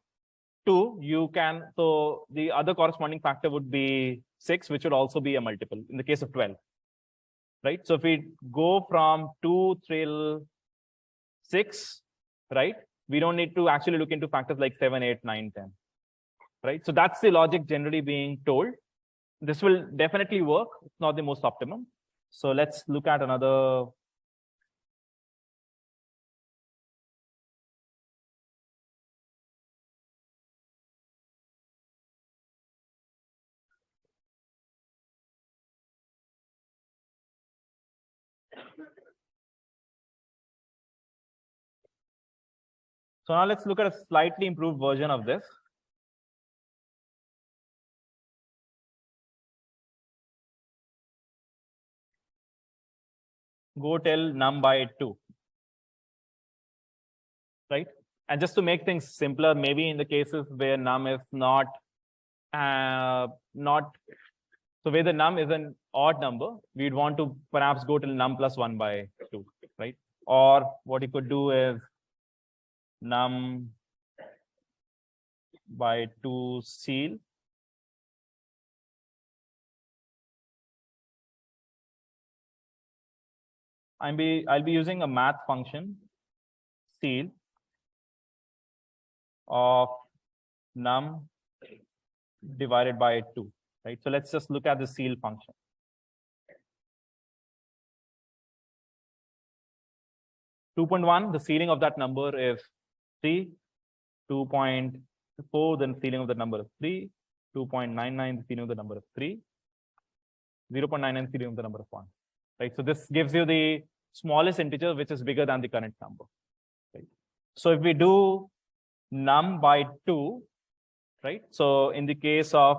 2, you can, so the other corresponding factor would be 6, which would also be a multiple in the case of 12, right? So if we go from 2 till 6, right? We don't need to actually look into factors like 7, 8, 9, 10, right? So that's the logic generally being told. This will definitely work. It's not the most optimum. So let's look at another. So now let's look at a slightly improved version of this. Go till num by 2, right? And just to make things simpler, maybe in the cases where num is not so where the num is an odd number, we'd want to perhaps go till num plus 1 by 2, right? Or what you could do is num by 2 seal. I'll be using a math function seal of num divided by 2, right? So let's just look at the seal function. (2.1), the ceiling of that number is 3. 2.4, then ceiling of the number is 3. 2.99, the ceiling of the number is 3. 0.99, ceiling of the number of 1. Right? So this gives you the smallest integer, which is bigger than the current number. Right? So if we do num by 2, right? So in the case of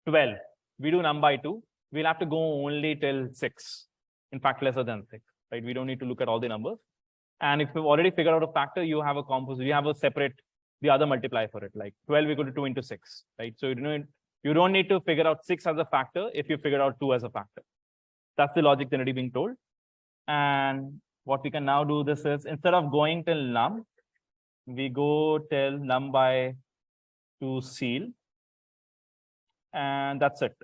12, we do num by 2. We'll have to go only till 6. In fact, lesser than 6. Right? We don't need to look at all the numbers. And if you've already figured out a factor, you have a composite, you have a separate, the other multiply for it, like 12 equal to 2 into 6, right? So you don't need to figure out 6 as a factor if you figure out 2 as a factor. That's the logic generally being told. And what we can now do this is, instead of going till num, we go till num by 2 seal. And that's it.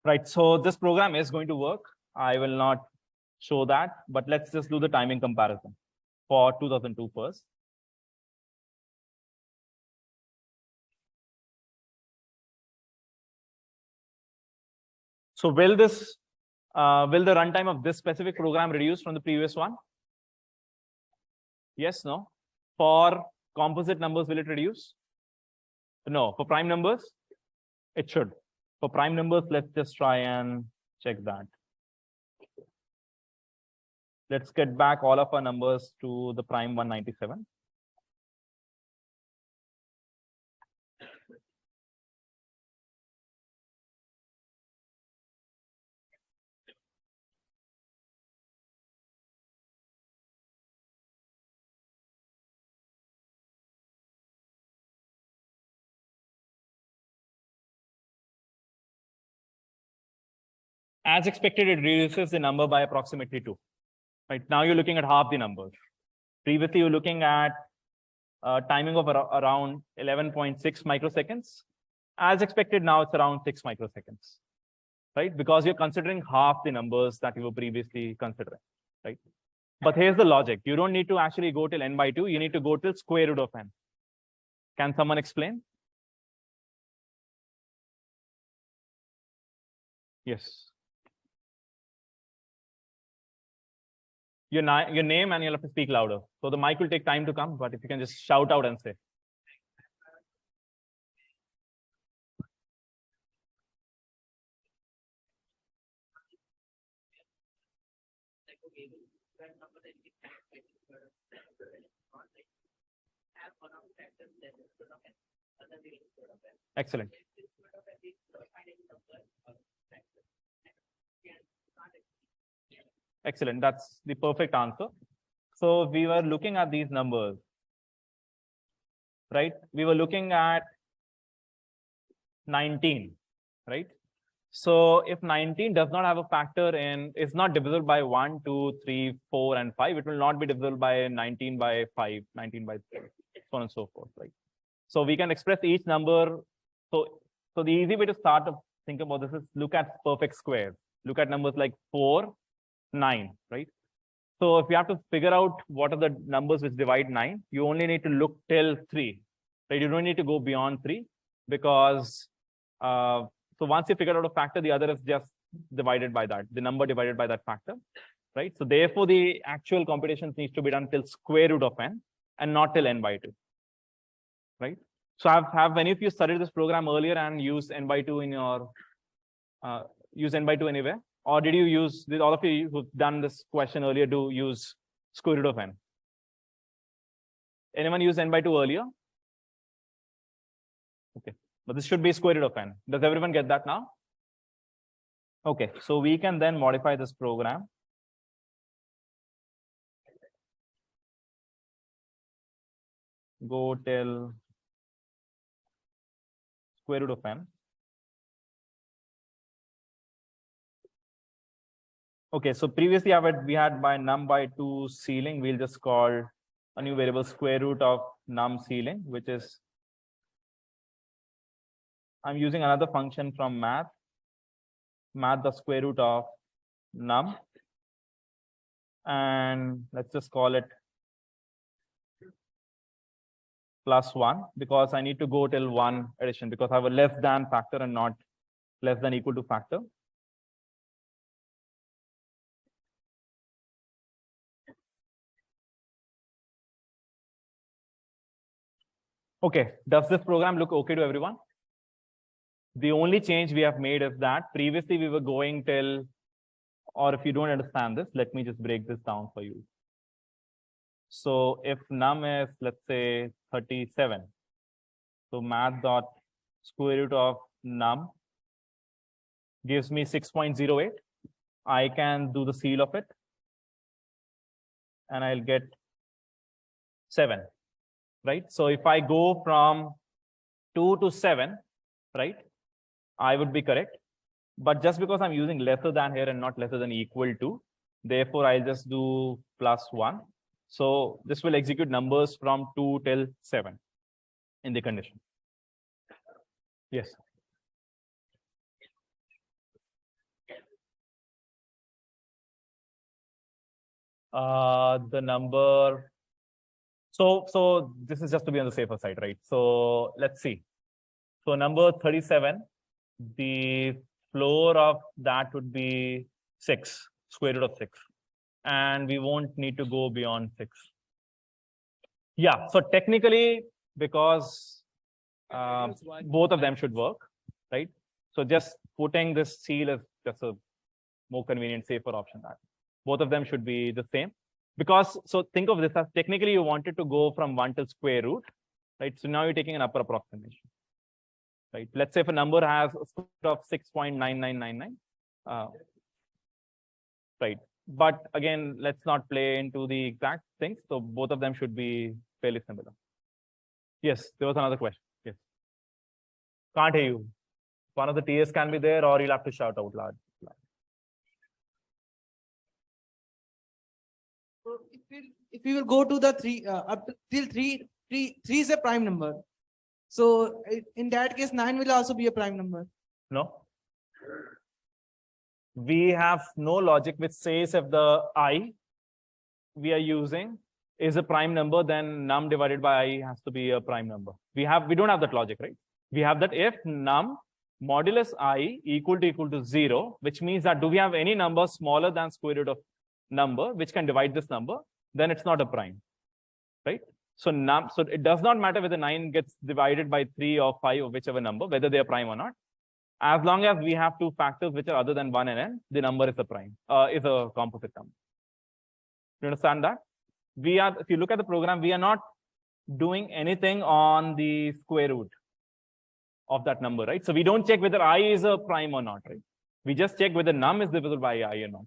Right, so this program is going to work. I will not show that, but let's just do the timing comparison for 2002 first. So will the runtime of this specific program reduce from the previous one? Yes, no? For composite numbers, will it reduce? No. For prime numbers, it should. For prime numbers, let's just try and check that. Let's get back all of our numbers to the prime 197. As expected, it reduces the number by approximately 2. Right now, you're looking at half the numbers. Previously, you're looking at timing of around 11.6 microseconds. As expected, now it's around 6 microseconds, right? Because you're considering half the numbers that you were previously considering, right? But here's the logic. You don't need to actually go till n by 2. You need to go till square root of n. Can someone explain? Yes. Your name, and you'll have to speak louder. So the mic will take time to come, but if you can just shout out and say. Excellent. Excellent. That's the perfect answer. So we were looking at these numbers, right? We were looking at 19, right? So if 19 does not have a factor in, is not divisible by 1, 2, 3, 4, and 5, it will not be divisible by 19 by 5, 19 by 3, so on and so forth, right? So we can express each number. So the easy way to start to think about this is look at perfect squares. Look at numbers like 4, 9, right? So if you have to figure out what are the numbers which divide 9, you only need to look till 3, right? You don't need to go beyond 3 because so once you figure out a factor, the other is just divided by that, the number divided by that factor, right? So therefore, the actual computations needs to be done till square root of n and not till n by 2, right? So have any of you studied this program earlier and used n by 2 in your, use n by 2 anywhere? Or did you use, did all of you who've done this question earlier do use square root of n? Anyone use n by 2 earlier? Okay, but this should be square root of n. Does everyone get that now? Okay, so we can then modify this program. Go till square root of n. Okay, so previously we had by num by 2 ceiling. We'll just call a new variable square root of num ceiling, which is, I'm using another function from math the square root of num, and let's just call it plus 1 because I need to go till 1 addition because I have a less than factor and not less than equal to factor. Okay, does this program look okay to everyone? The only change we have made is that previously we were going till, or if you don't understand this, let me just break this down for you. So if num is, let's say, 37, so math dot square root of num gives me 6.08. I can do the seal of it, and I'll get 7, right? So if I go from 2 to 7, right, I would be correct. But just because I'm using lesser than here and not lesser than equal to, therefore I'll just do plus 1. So this will execute numbers from 2 till 7 in the condition. Yes. The number. So this is just to be on the safer side, right? So let's see. So number 37, the floor of that would be 6, square root of 6. And we won't need to go beyond 6. Yeah, so technically, because both of them should work, right? So just putting this seal is just a more convenient, safer option. That both of them should be the same. Because, so think of this as technically you wanted to go from 1 till square root, right? So now you're taking an upper approximation, right? Let's say if a number has a square root of 6.9999, right? But again, let's not play into the exact things. So both of them should be fairly similar. Yes, there was another question. Yes. Can't hear you. One of the TS can be there, or you'll have to shout out loud. if we will go to the three up till three is a prime number. So in that case, 9 will also be a prime number. No. We have no logic which says if the I we are using is a prime number, then num divided by I has to be a prime number. We don't have that logic, right? We have that if num modulus I equal to 0, which means that do we have any number smaller than square root of number which can divide this number, then it's not a prime, right? So it does not matter whether 9 gets divided by 3 or 5 or whichever number, whether they are prime or not. As long as we have two factors which are other than 1 and n, the number is a prime, is a composite number. You understand that? If you look at the program, we are not doing anything on the square root of that number, right? So we don't check whether I is a prime or not, right? We just check whether num is divisible by I or not.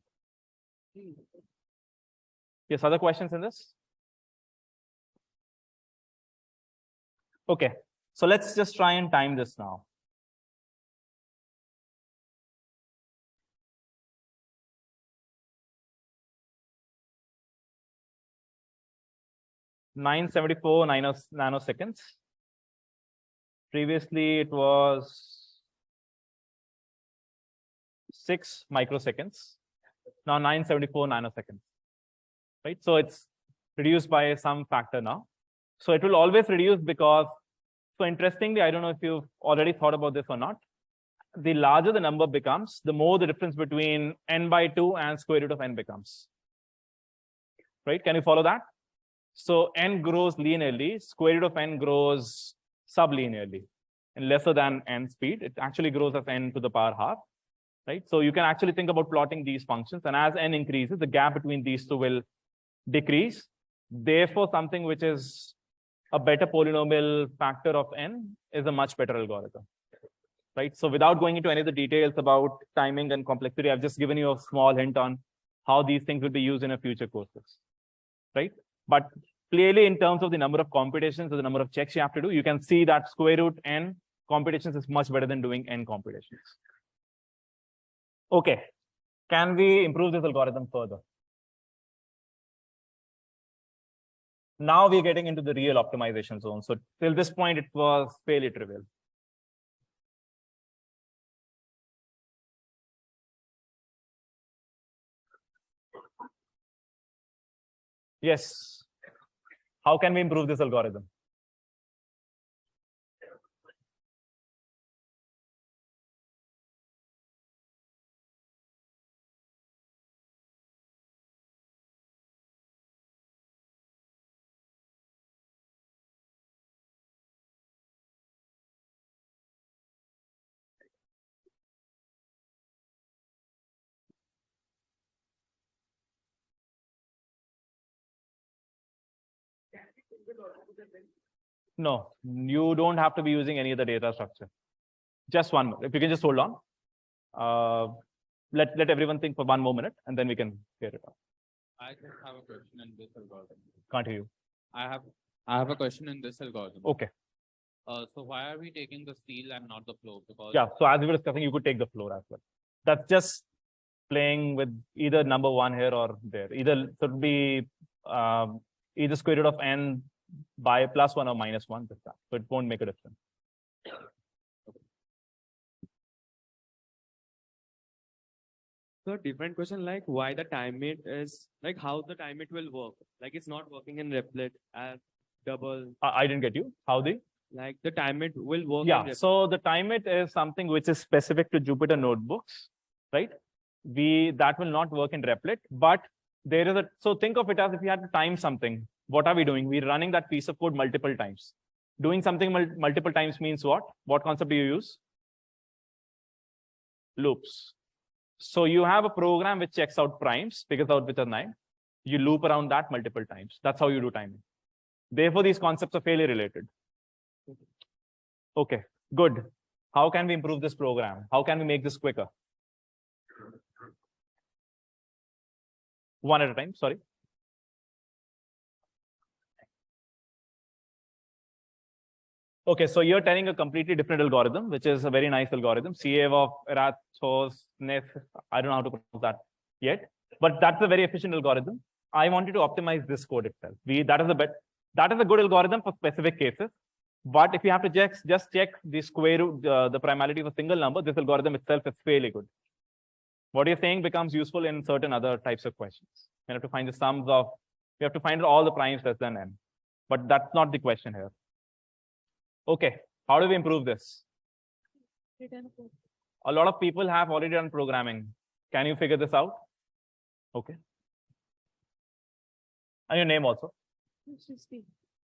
Yes, other questions in this? Okay, so let's just try and time this now. (974 nanoseconds). Previously, it was 6 microseconds. Now 974 nanoseconds. Right? So it's reduced by some factor now. So it will always reduce because, so interestingly, I don't know if you've already thought about this or not. The larger the number becomes, the more the difference between n by 2 and square root of n becomes. Right? Can you follow that? So n grows linearly, square root of n grows sublinearly and lesser than n speed. It actually grows as n to the power half, right? So you can actually think about plotting these functions, and as n increases, the gap between these two will decrease. Therefore, something which is a better polynomial factor of n is a much better algorithm, right? So without going into any of the details about timing and complexity, I've just given you a small hint on how these things will be used in a future courses, right? But clearly, in terms of the number of computations or the number of checks you have to do, you can see that square root n computations is much better than doing n computations. Okay, can we improve this algorithm further? Now we're getting into the real optimization zone. So till this point, it was fairly trivial. Yes. How can we improve this algorithm? No, you don't have to be using any of the data structure. Just one more. If you can just hold on. Let everyone think for one more minute, and then we can clear it up. I just have a question in this algorithm. Can't hear you. I have a question in this algorithm. Okay. So why are we taking the steel and not the floor? Because Yeah. So as we were discussing, you could take the floor as well. That's just playing with either number 1 here or there. Either so it would be either square root of n by +1 or -1. So it won't make a difference. So different question, like why the timeit is, like how the timeit will work. Like it's not working in Replit as double. I didn't get you. How the? Like the timeit will work. Yeah. In Replit. So the timeit is something which is specific to Jupyter notebooks, right? That will not work in Replit, but there is so think of it as if you had to time something. What are we doing? We're running that piece of code multiple times. Doing something multiple times means what? What concept do you use? Loops. So you have a program which checks out primes, figures out which are 9. You loop around that multiple times. That's how you do timing. Therefore, these concepts are fairly related. Okay, good. How can we improve this program? How can we make this quicker? One at a time, sorry. Okay, so you're telling a completely different algorithm, which is a very nice algorithm. CA of Erathos, Nef, I don't know how to pronounce that yet, but that's a very efficient algorithm. I wanted to optimize this code itself. That is a good algorithm for specific cases. But if you have to just check the square root, the primality of a single number, this algorithm itself is fairly good. What you're saying becomes useful in certain other types of questions. You have to find the sums of, you have to find all the primes less than n. But that's not the question here. Okay, how do we improve this? A lot of people have already done programming. Can you figure this out? Okay. And your name also?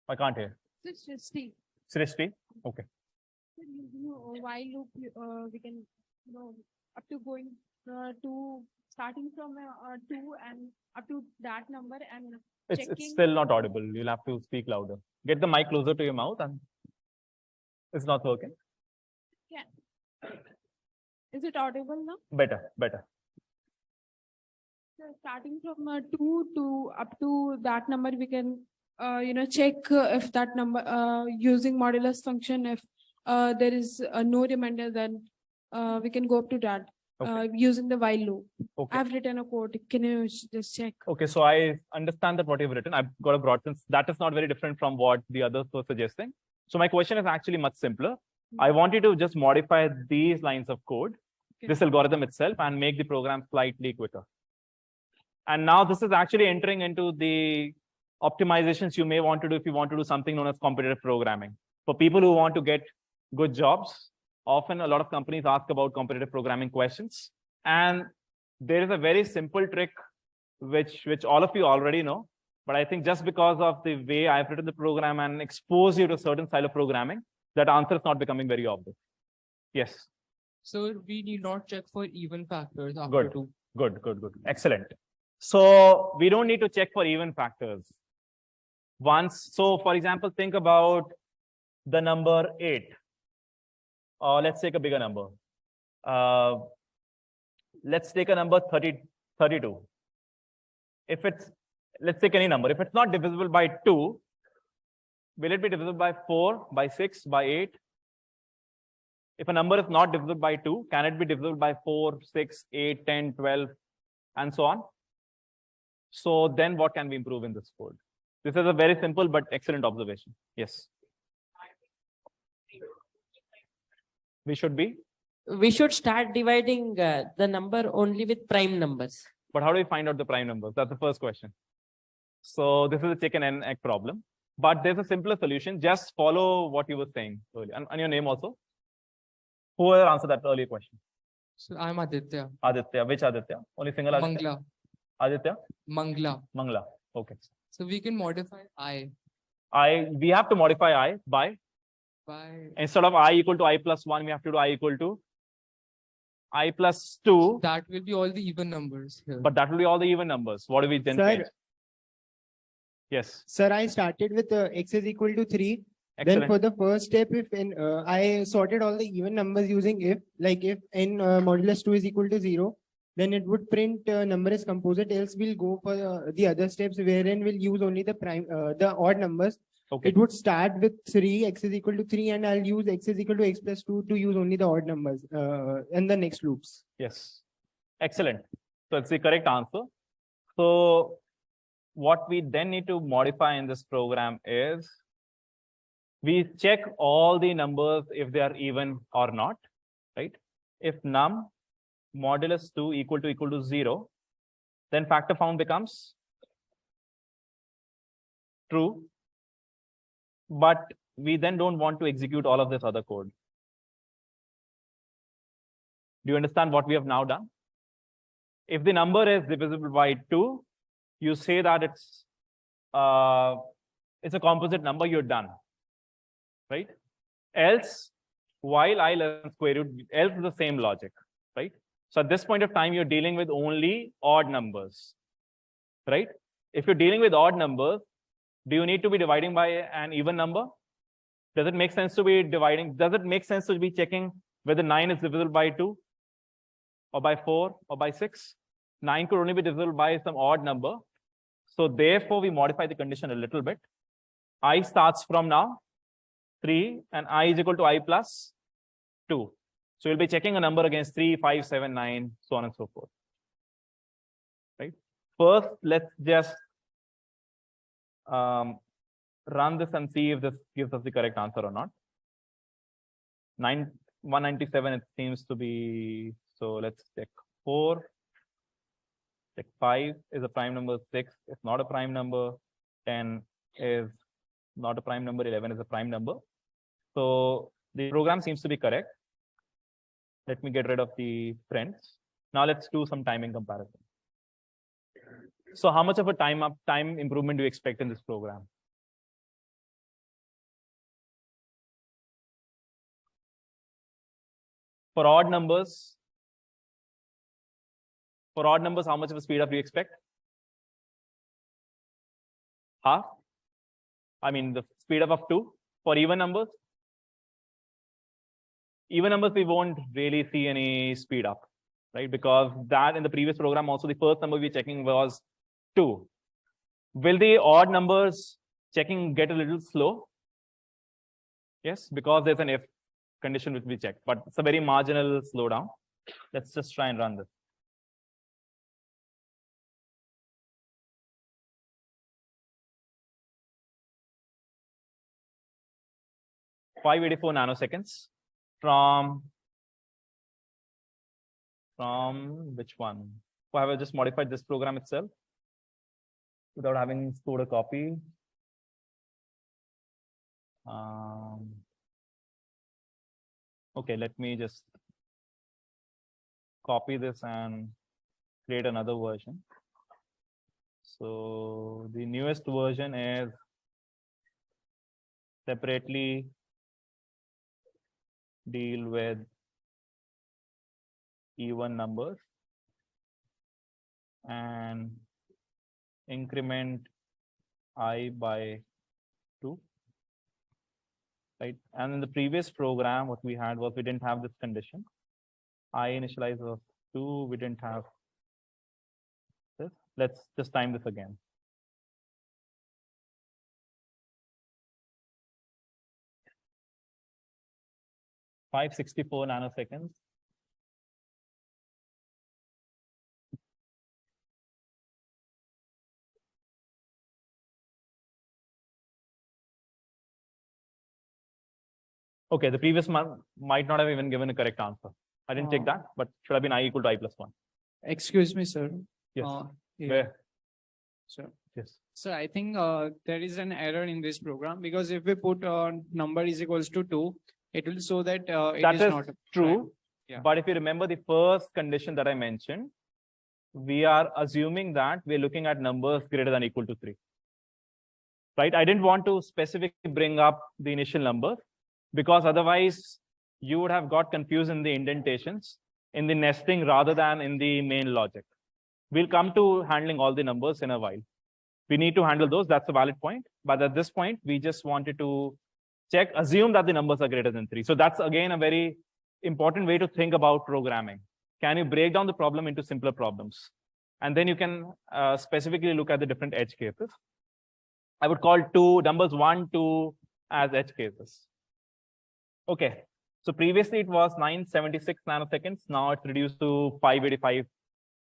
I can't hear. Srishti. Okay. While loop, we can, up to going to starting from 2 and up to that number and It's still not audible. You'll have to speak louder. Get the mic closer to your mouth and it's not working. Yeah. Is it audible now? Better. So starting from 2 to up to that number, we can check if that number using modulus function. If there is no remainder, then we can go up to that. Okay. Using the while loop. Okay. I've written a code. Can you just check? Okay, so I understand that what you've written. I've got a broad sense. That is not very different from what the others were suggesting. So my question is actually much simpler. I want you to just modify these lines of code, this algorithm itself, and make the program slightly quicker. And now this is actually entering into the optimizations you may want to do if you want to do something known as competitive programming. For people who want to get good jobs, often a lot of companies ask about competitive programming questions. And there is a very simple trick which all of you already know. But I think just because of the way I've written the program and exposed you to a certain style of programming, that answer is not becoming very obvious. Yes. So we need not check for even factors after 2. Good. Excellent. So we don't need to check for even factors. So for example, think about the number 8. Let's take a bigger number. Let's take a number 32. Let's take any number. If it's not divisible by 2, will it be divisible by 4, by 6, by 8? If a number is not divisible by 2, can it be divisible by 4, 6, 8, 10, 12, and so on? So then what can we improve in this code? This is a very simple but excellent observation. Yes. We should start dividing the number only with prime numbers. But how do we find out the prime numbers? That's the first question. So this is a chicken and egg problem. But there's a simpler solution. Just follow what you were saying earlier. And your name also? Whoever answered that earlier question. So I'm Aditya. Aditya. Which Aditya? Only single Aditya? Mangla. Aditya? Mangla. Okay. So we can modify we have to modify I by instead of I equal to I plus 1, we have to do I equal to I plus 2. That will be all the even numbers here. But that will be all the even numbers. What do we then change? Yes. Sir, I started with x is equal to 3. Excellent. Then for the first step, if I sorted all the even numbers using if, like if n modulus 2 is equal to 0, then it would print number is composite. Else we'll go for the other steps wherein we'll use only the odd numbers. Okay. It would start with 3, x is equal to 3, and I'll use x is equal to x plus 2 to use only the odd numbers in the next loops. Yes. Excellent. So it's the correct answer. So what we then need to modify in this program is we check all the numbers if they are even or not, right? If num modulus 2 equal to 0, then factor found becomes true. But we then don't want to execute all of this other code. Do you understand what we have now done? If the number is divisible by 2, you say that it's a composite number, you're done, right? Else, while I learn square root, else is the same logic, right? So at this point of time, you're dealing with only odd numbers, right? If you're dealing with odd numbers, do you need to be dividing by an even number? Does it make sense to be dividing? Does it make sense to be checking whether 9 is divisible by 2 or by 4 or by 6? 9 could only be divisible by some odd number. So therefore, we modify the condition a little bit. I starts from now 3 and I is equal to I plus 2. So you'll be checking a number against 3, 5, 7, 9, so on and so forth. Right? First, let's just run this and see if this gives us the correct answer or not. 197, it seems to be, so let's check 4. Check 5 is a prime number, 6 is not a prime number, 10 is not a prime number, 11 is a prime number. So the program seems to be correct. Let me get rid of the friends. Now let's do some timing comparison. So how much of a time improvement do you expect in this program? For odd numbers, how much of a speed up do you expect? Half? I mean, the speed up of 2. For even numbers? Even numbers, we won't really see any speed up, right? Because that in the previous program, also the first number we're checking was 2. Will the odd numbers checking get a little slow? Yes, because there's an if condition which we check, but it's a very marginal slowdown. Let's just try and run this. .584 nanoseconds from which one? So I have just modified this program itself without having stored a copy. Okay, let me just copy this and create another version. So the newest version is separately deal with even numbers and increment I by 2, right? And in the previous program, what we had was we didn't have this condition. I initialize was 2, we didn't have this. Let's just time this again. .564 nanoseconds. Okay, the previous one might not have even given a correct answer. I didn't check that, but should have been I equal to I plus 1. Excuse me, sir. Yes. Yeah. Where? Sir. Yes. So I think there is an error in this program because if we put number is equals to 2, it will show that That it is is not true. Yeah. But if you remember the first condition that I mentioned, we are assuming that we're looking at numbers greater than or equal to 3. Right? I didn't want to specifically bring up the initial number because otherwise you would have got confused in the indentations, in the nesting rather than in the main logic. We'll come to handling all the numbers in a while. We need to handle those. That's a valid point. But at this point, we just wanted to assume that the numbers are greater than 3. So that's again a very important way to think about programming. Can you break down the problem into simpler problems? And then you can specifically look at the different edge cases. I would call numbers 1, 2 as edge cases. Okay. So previously it was 976 nanoseconds. Now it's reduced to 585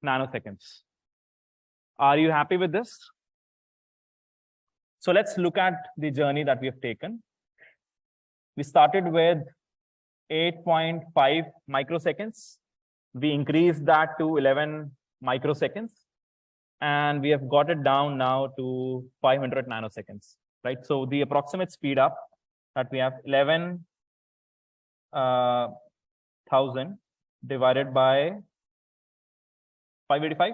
nanoseconds. Are you happy with this? So let's look at the journey that we have taken. We started with 8.5 microseconds. We increased that to 11 microseconds. And we have got it down now to 500 nanoseconds, right? So the approximate speed up that we have 11,000 divided by 585.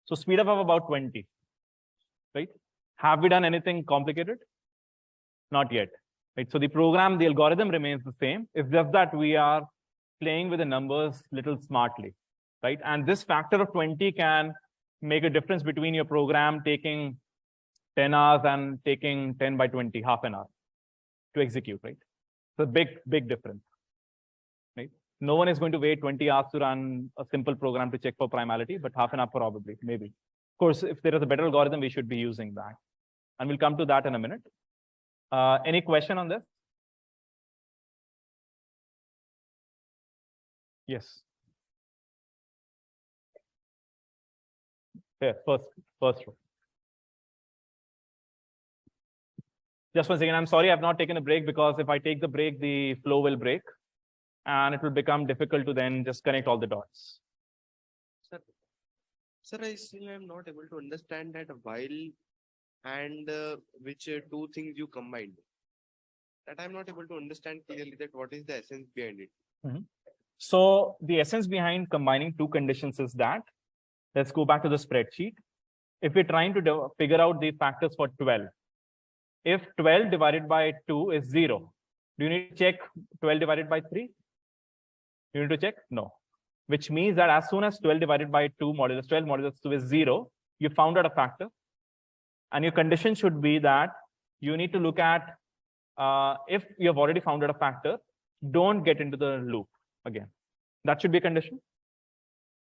So speed up of about 20, right? Have we done anything complicated? Not yet, right? So the program, the algorithm remains the same. It's just that we are playing with the numbers little smartly, right? And this factor of 20 can make a difference between your program taking 10 hours and taking 10 by 20, half an hour to execute, right? So big difference, right? No one is going to wait 20 hours to run a simple program to check for primality, but half an hour probably, maybe. Of course, if there is a better algorithm, we should be using that. And we'll come to that in a minute. Any question on this? Yes. Here, first row. Just once again, I'm sorry I've not taken a break, because if I take the break, the flow will break and it will become difficult to then just connect all the dots. Sir, I still am not able to understand that while and which two things you combined. That I'm not able to understand clearly that what is the essence behind it. So the essence behind combining two conditions is that, let's go back to the spreadsheet. If we're trying to figure out the factors for 12, if 12 divided by 2 is 0, do you need to check 12 divided by 3? You need to check? No. Which means that as soon as 12 divided by 2 modulus 12 modulus 2 is 0, you found out a factor. And your condition should be that you need to look at, if you have already found out a factor, don't get into the loop again. That should be a condition.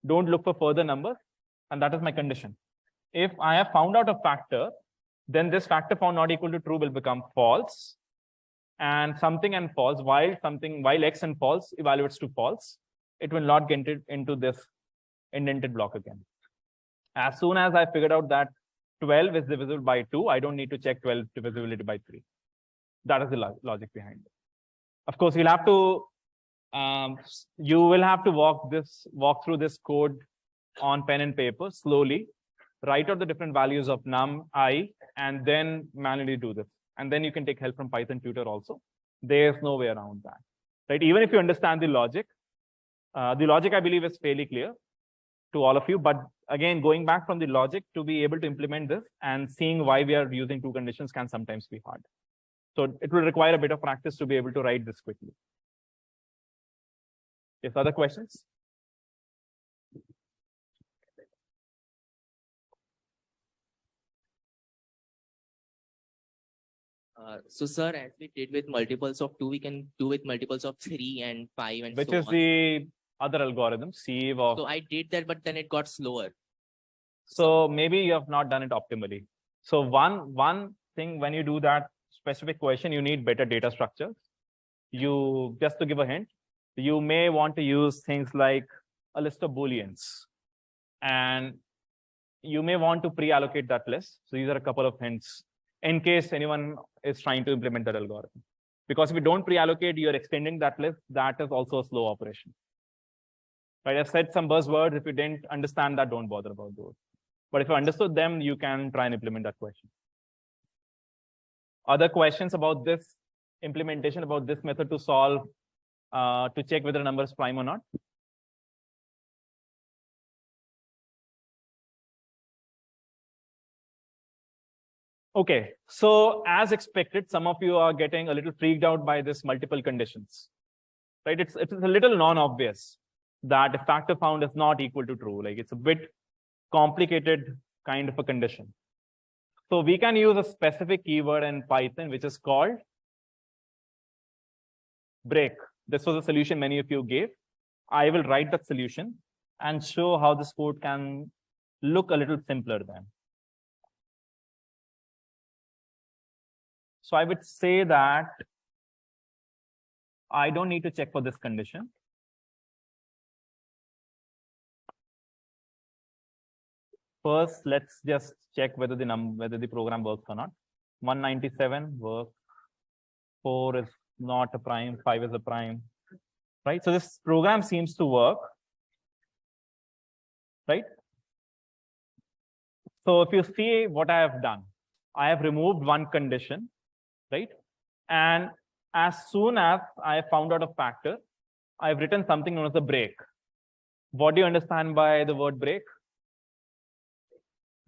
Don't look for further numbers. And that is my condition. If I have found out a factor, then this factor found not equal to true will become false. And something and false, while x and false evaluates to false, it will not get into this indented block again. As soon as I figured out that 12 is divisible by 2, I don't need to check 12 divisibility by 3. That is the logic behind it. Of course, you'll have to you will have to walk through this code on pen and paper slowly, write out the different values of num, I, and then manually do this. And then you can take help from Python tutor also. There's no way around that, right? Even if you understand the logic I believe is fairly clear to all of you. But again, going back from the logic to be able to implement this and seeing why we are using two conditions can sometimes be hard. So it will require a bit of practice to be able to write this quickly. Yes, other questions? So sir, as we did with multiples of 2, we can do with multiples of 3 and 5 and Which so is on. the other algorithm, sieve of... So I did that, but then it got slower. So maybe you have not done it optimally. So one thing, when you do that specific question, you need better data structures. You, just to give a hint, you may want to use things like a list of booleans, and you may want to pre-allocate that list. So these are a couple of hints in case anyone is trying to implement that algorithm. Because if you don't pre-allocate, you're extending that list. That is also a slow operation. Right? I've said some buzzwords. If you didn't understand that, don't bother about those. But if you understood them, you can try and implement that question. Other questions about this implementation, about this method to solve, to check whether a number is prime or not? Okay, so as expected, some of you are getting a little freaked out by this multiple conditions, right? It's a little non-obvious that a factor found is not equal to true. Like, it's a bit complicated kind of a condition. So we can use a specific keyword in Python, which is called break. This was a solution many of you gave. I will write that solution and show how this code can look a little simpler then. So I would say that I don't need to check for this condition. First, let's just check whether the program works or not. 197 works. 4 is not a prime. 5 is a prime. Right? So this program seems to work. Right? So if you see what I have done, I have removed one condition. Right? And as soon as I found out a factor, I've written something known as a break. What do you understand by the word break?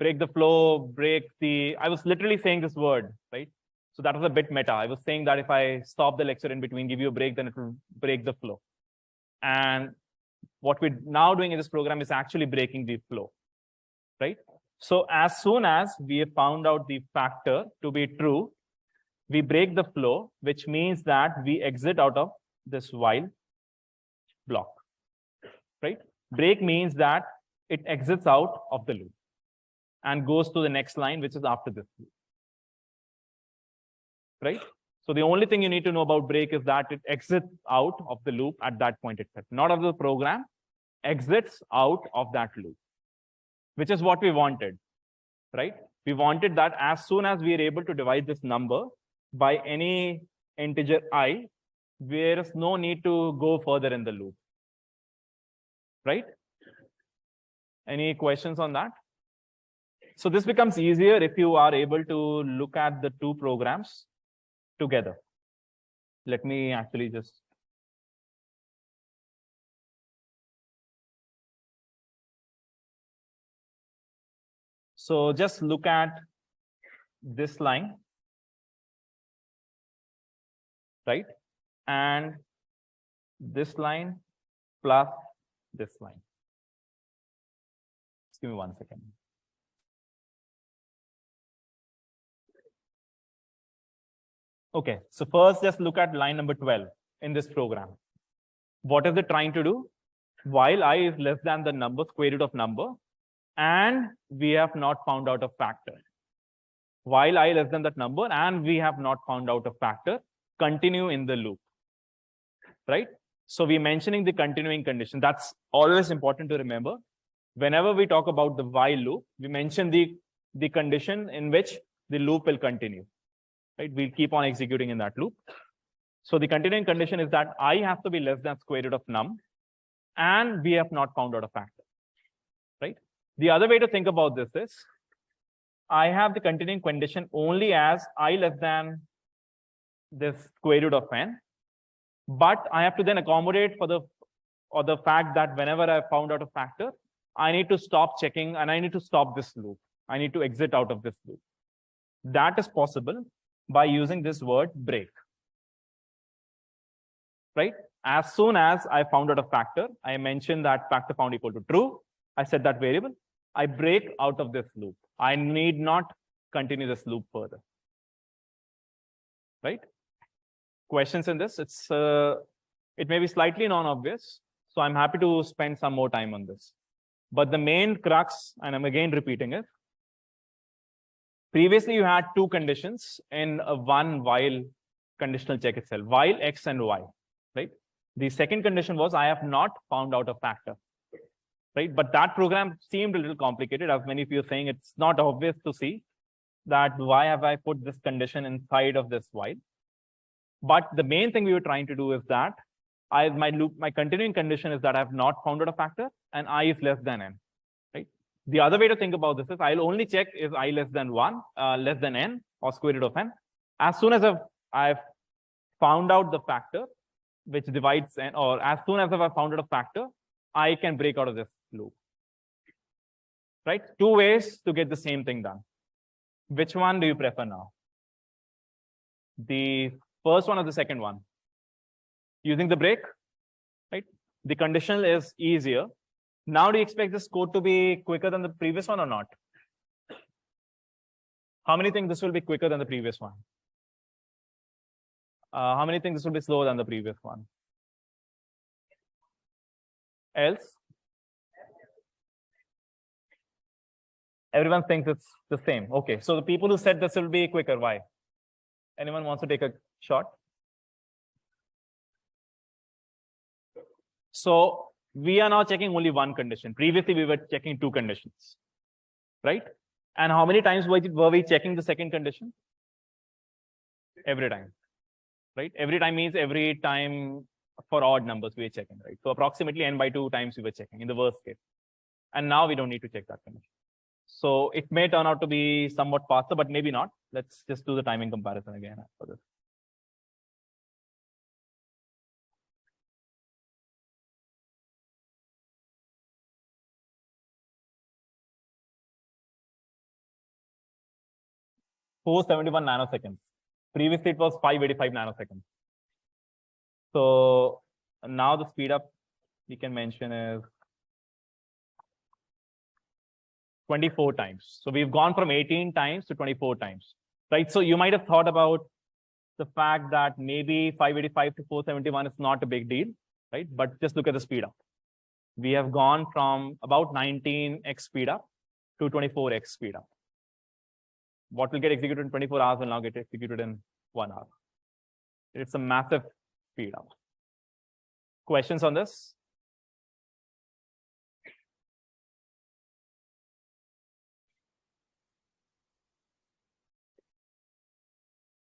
Break the flow, break the... I was literally saying this word, right? So that was a bit meta. I was saying that if I stop the lecture in between, give you a break, then it will break the flow. And what we're now doing in this program is actually breaking the flow, right? So as soon as we have found out the factor to be true, we break the flow, which means that we exit out of this while block, right? Break means that it exits out of the loop and goes to the next line, which is after this loop, right? So the only thing you need to know about break is that it exits out of the loop at that point itself, not of the program, exits out of that loop. which is what we wanted, right? We wanted that as soon as we are able to divide this number by any integer I, there is no need to go further in the loop, right? Any questions on that? So this becomes easier if you are able to look at the two programs together. Let me actually just. So just look at this line, right? And this line plus this line. Just give me 1 second. Okay, so first just look at line number 12 in this program. What is it trying to do? While I is less than the number, square root of number, and we have not found out a factor. While I less than that number and we have not found out a factor, continue in the loop, right? So we're mentioning the continuing condition. That's always important to remember. Whenever we talk about the while loop, we mention the condition in which the loop will continue, right? We'll keep on executing in that loop. So the continuing condition is that I have to be less than square root of num, and we have not found out a factor, right? The other way to think about this is, I have the continuing condition only as I less than this square root of n, but I have to then accommodate for the fact that whenever I found out a factor, I need to stop checking and I need to stop this loop. I need to exit out of this loop. That is possible by using this word break, right? As soon as I found out a factor, I mentioned that factor found equal to true. I set that variable. I break out of this loop. I need not continue this loop further, right? Questions in this? It may be slightly non-obvious, so I'm happy to spend some more time on this. But the main crux, and I'm again repeating it, previously you had two conditions in a one while conditional check itself, while x and y, right? The second condition was I have not found out a factor, right? But that program seemed a little complicated, as many of you are saying it's not obvious to see that why have I put this condition inside of this while. But the main thing we were trying to do is that my continuing condition is that I have not found out a factor and I is less than n, right? The other way to think about this is I'll only check is I less than 1, less than n, or square root of n. As soon as I've found out the factor which divides n, or as soon as I've found out a factor, I can break out of this loop, right? Two ways to get the same thing done. Which one do you prefer now? The first one or the second one? Using the break, right? The conditional is easier. Now, do you expect this code to be quicker than the previous one or not? How many think this will be quicker than the previous one? How many think this will be slower than the previous one? Else? Everyone thinks it's the same. Okay, so the people who said this will be quicker, why? Anyone wants to take a shot? So we are now checking only one condition. Previously, we were checking two conditions, right? And how many times were we checking the second condition? Every time, right? Every time means every time for odd numbers we were checking, right? So approximately n by 2 times we were checking in the worst case. And now we don't need to check that condition. So it may turn out to be somewhat faster, but maybe not. Let's just do the timing comparison again for this. $471 nanoseconds. Previously, it was 585 nanoseconds. So now the speed up we can mention is 24 times. So we've gone from 18 times to 24 times, right? So you might have thought about the fact that maybe 585 to 471 is not a big deal, right? But just look at the speed up. We have gone from about 19x speed up to 24x speed up. What will get executed in 24 hours will now get executed in 1 hour. It's a massive speed up. Questions on this?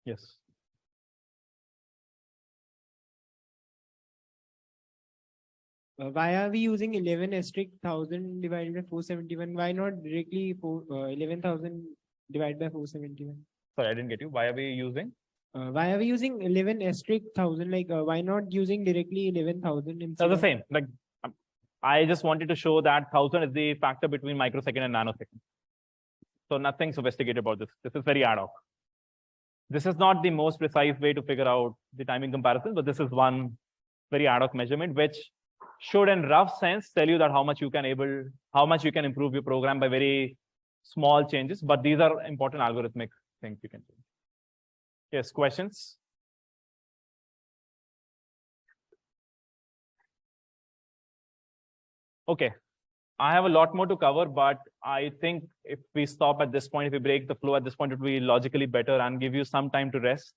Yes. Why are we using 11 asterisk 1000 divided by 471? Why not directly 11,000 divided by 471? Sorry, I didn't get you. Why are we using? Why are we using 11 asterisk 1000? Like, why not using directly 11,000 They're instead the of? same. Like, I just wanted to show that 1000 is the factor between microsecond and nanosecond. So nothing sophisticated about this. This is very ad hoc. This is not the most precise way to figure out the timing comparison, but this is one very ad hoc measurement, which should in rough sense tell you that how much you can improve your program by very small changes. But these are important algorithmic things you can do. Yes, questions? Okay, I have a lot more to cover, but I think if we stop at this point, if we break the flow at this point, it will be logically better and give you some time to rest.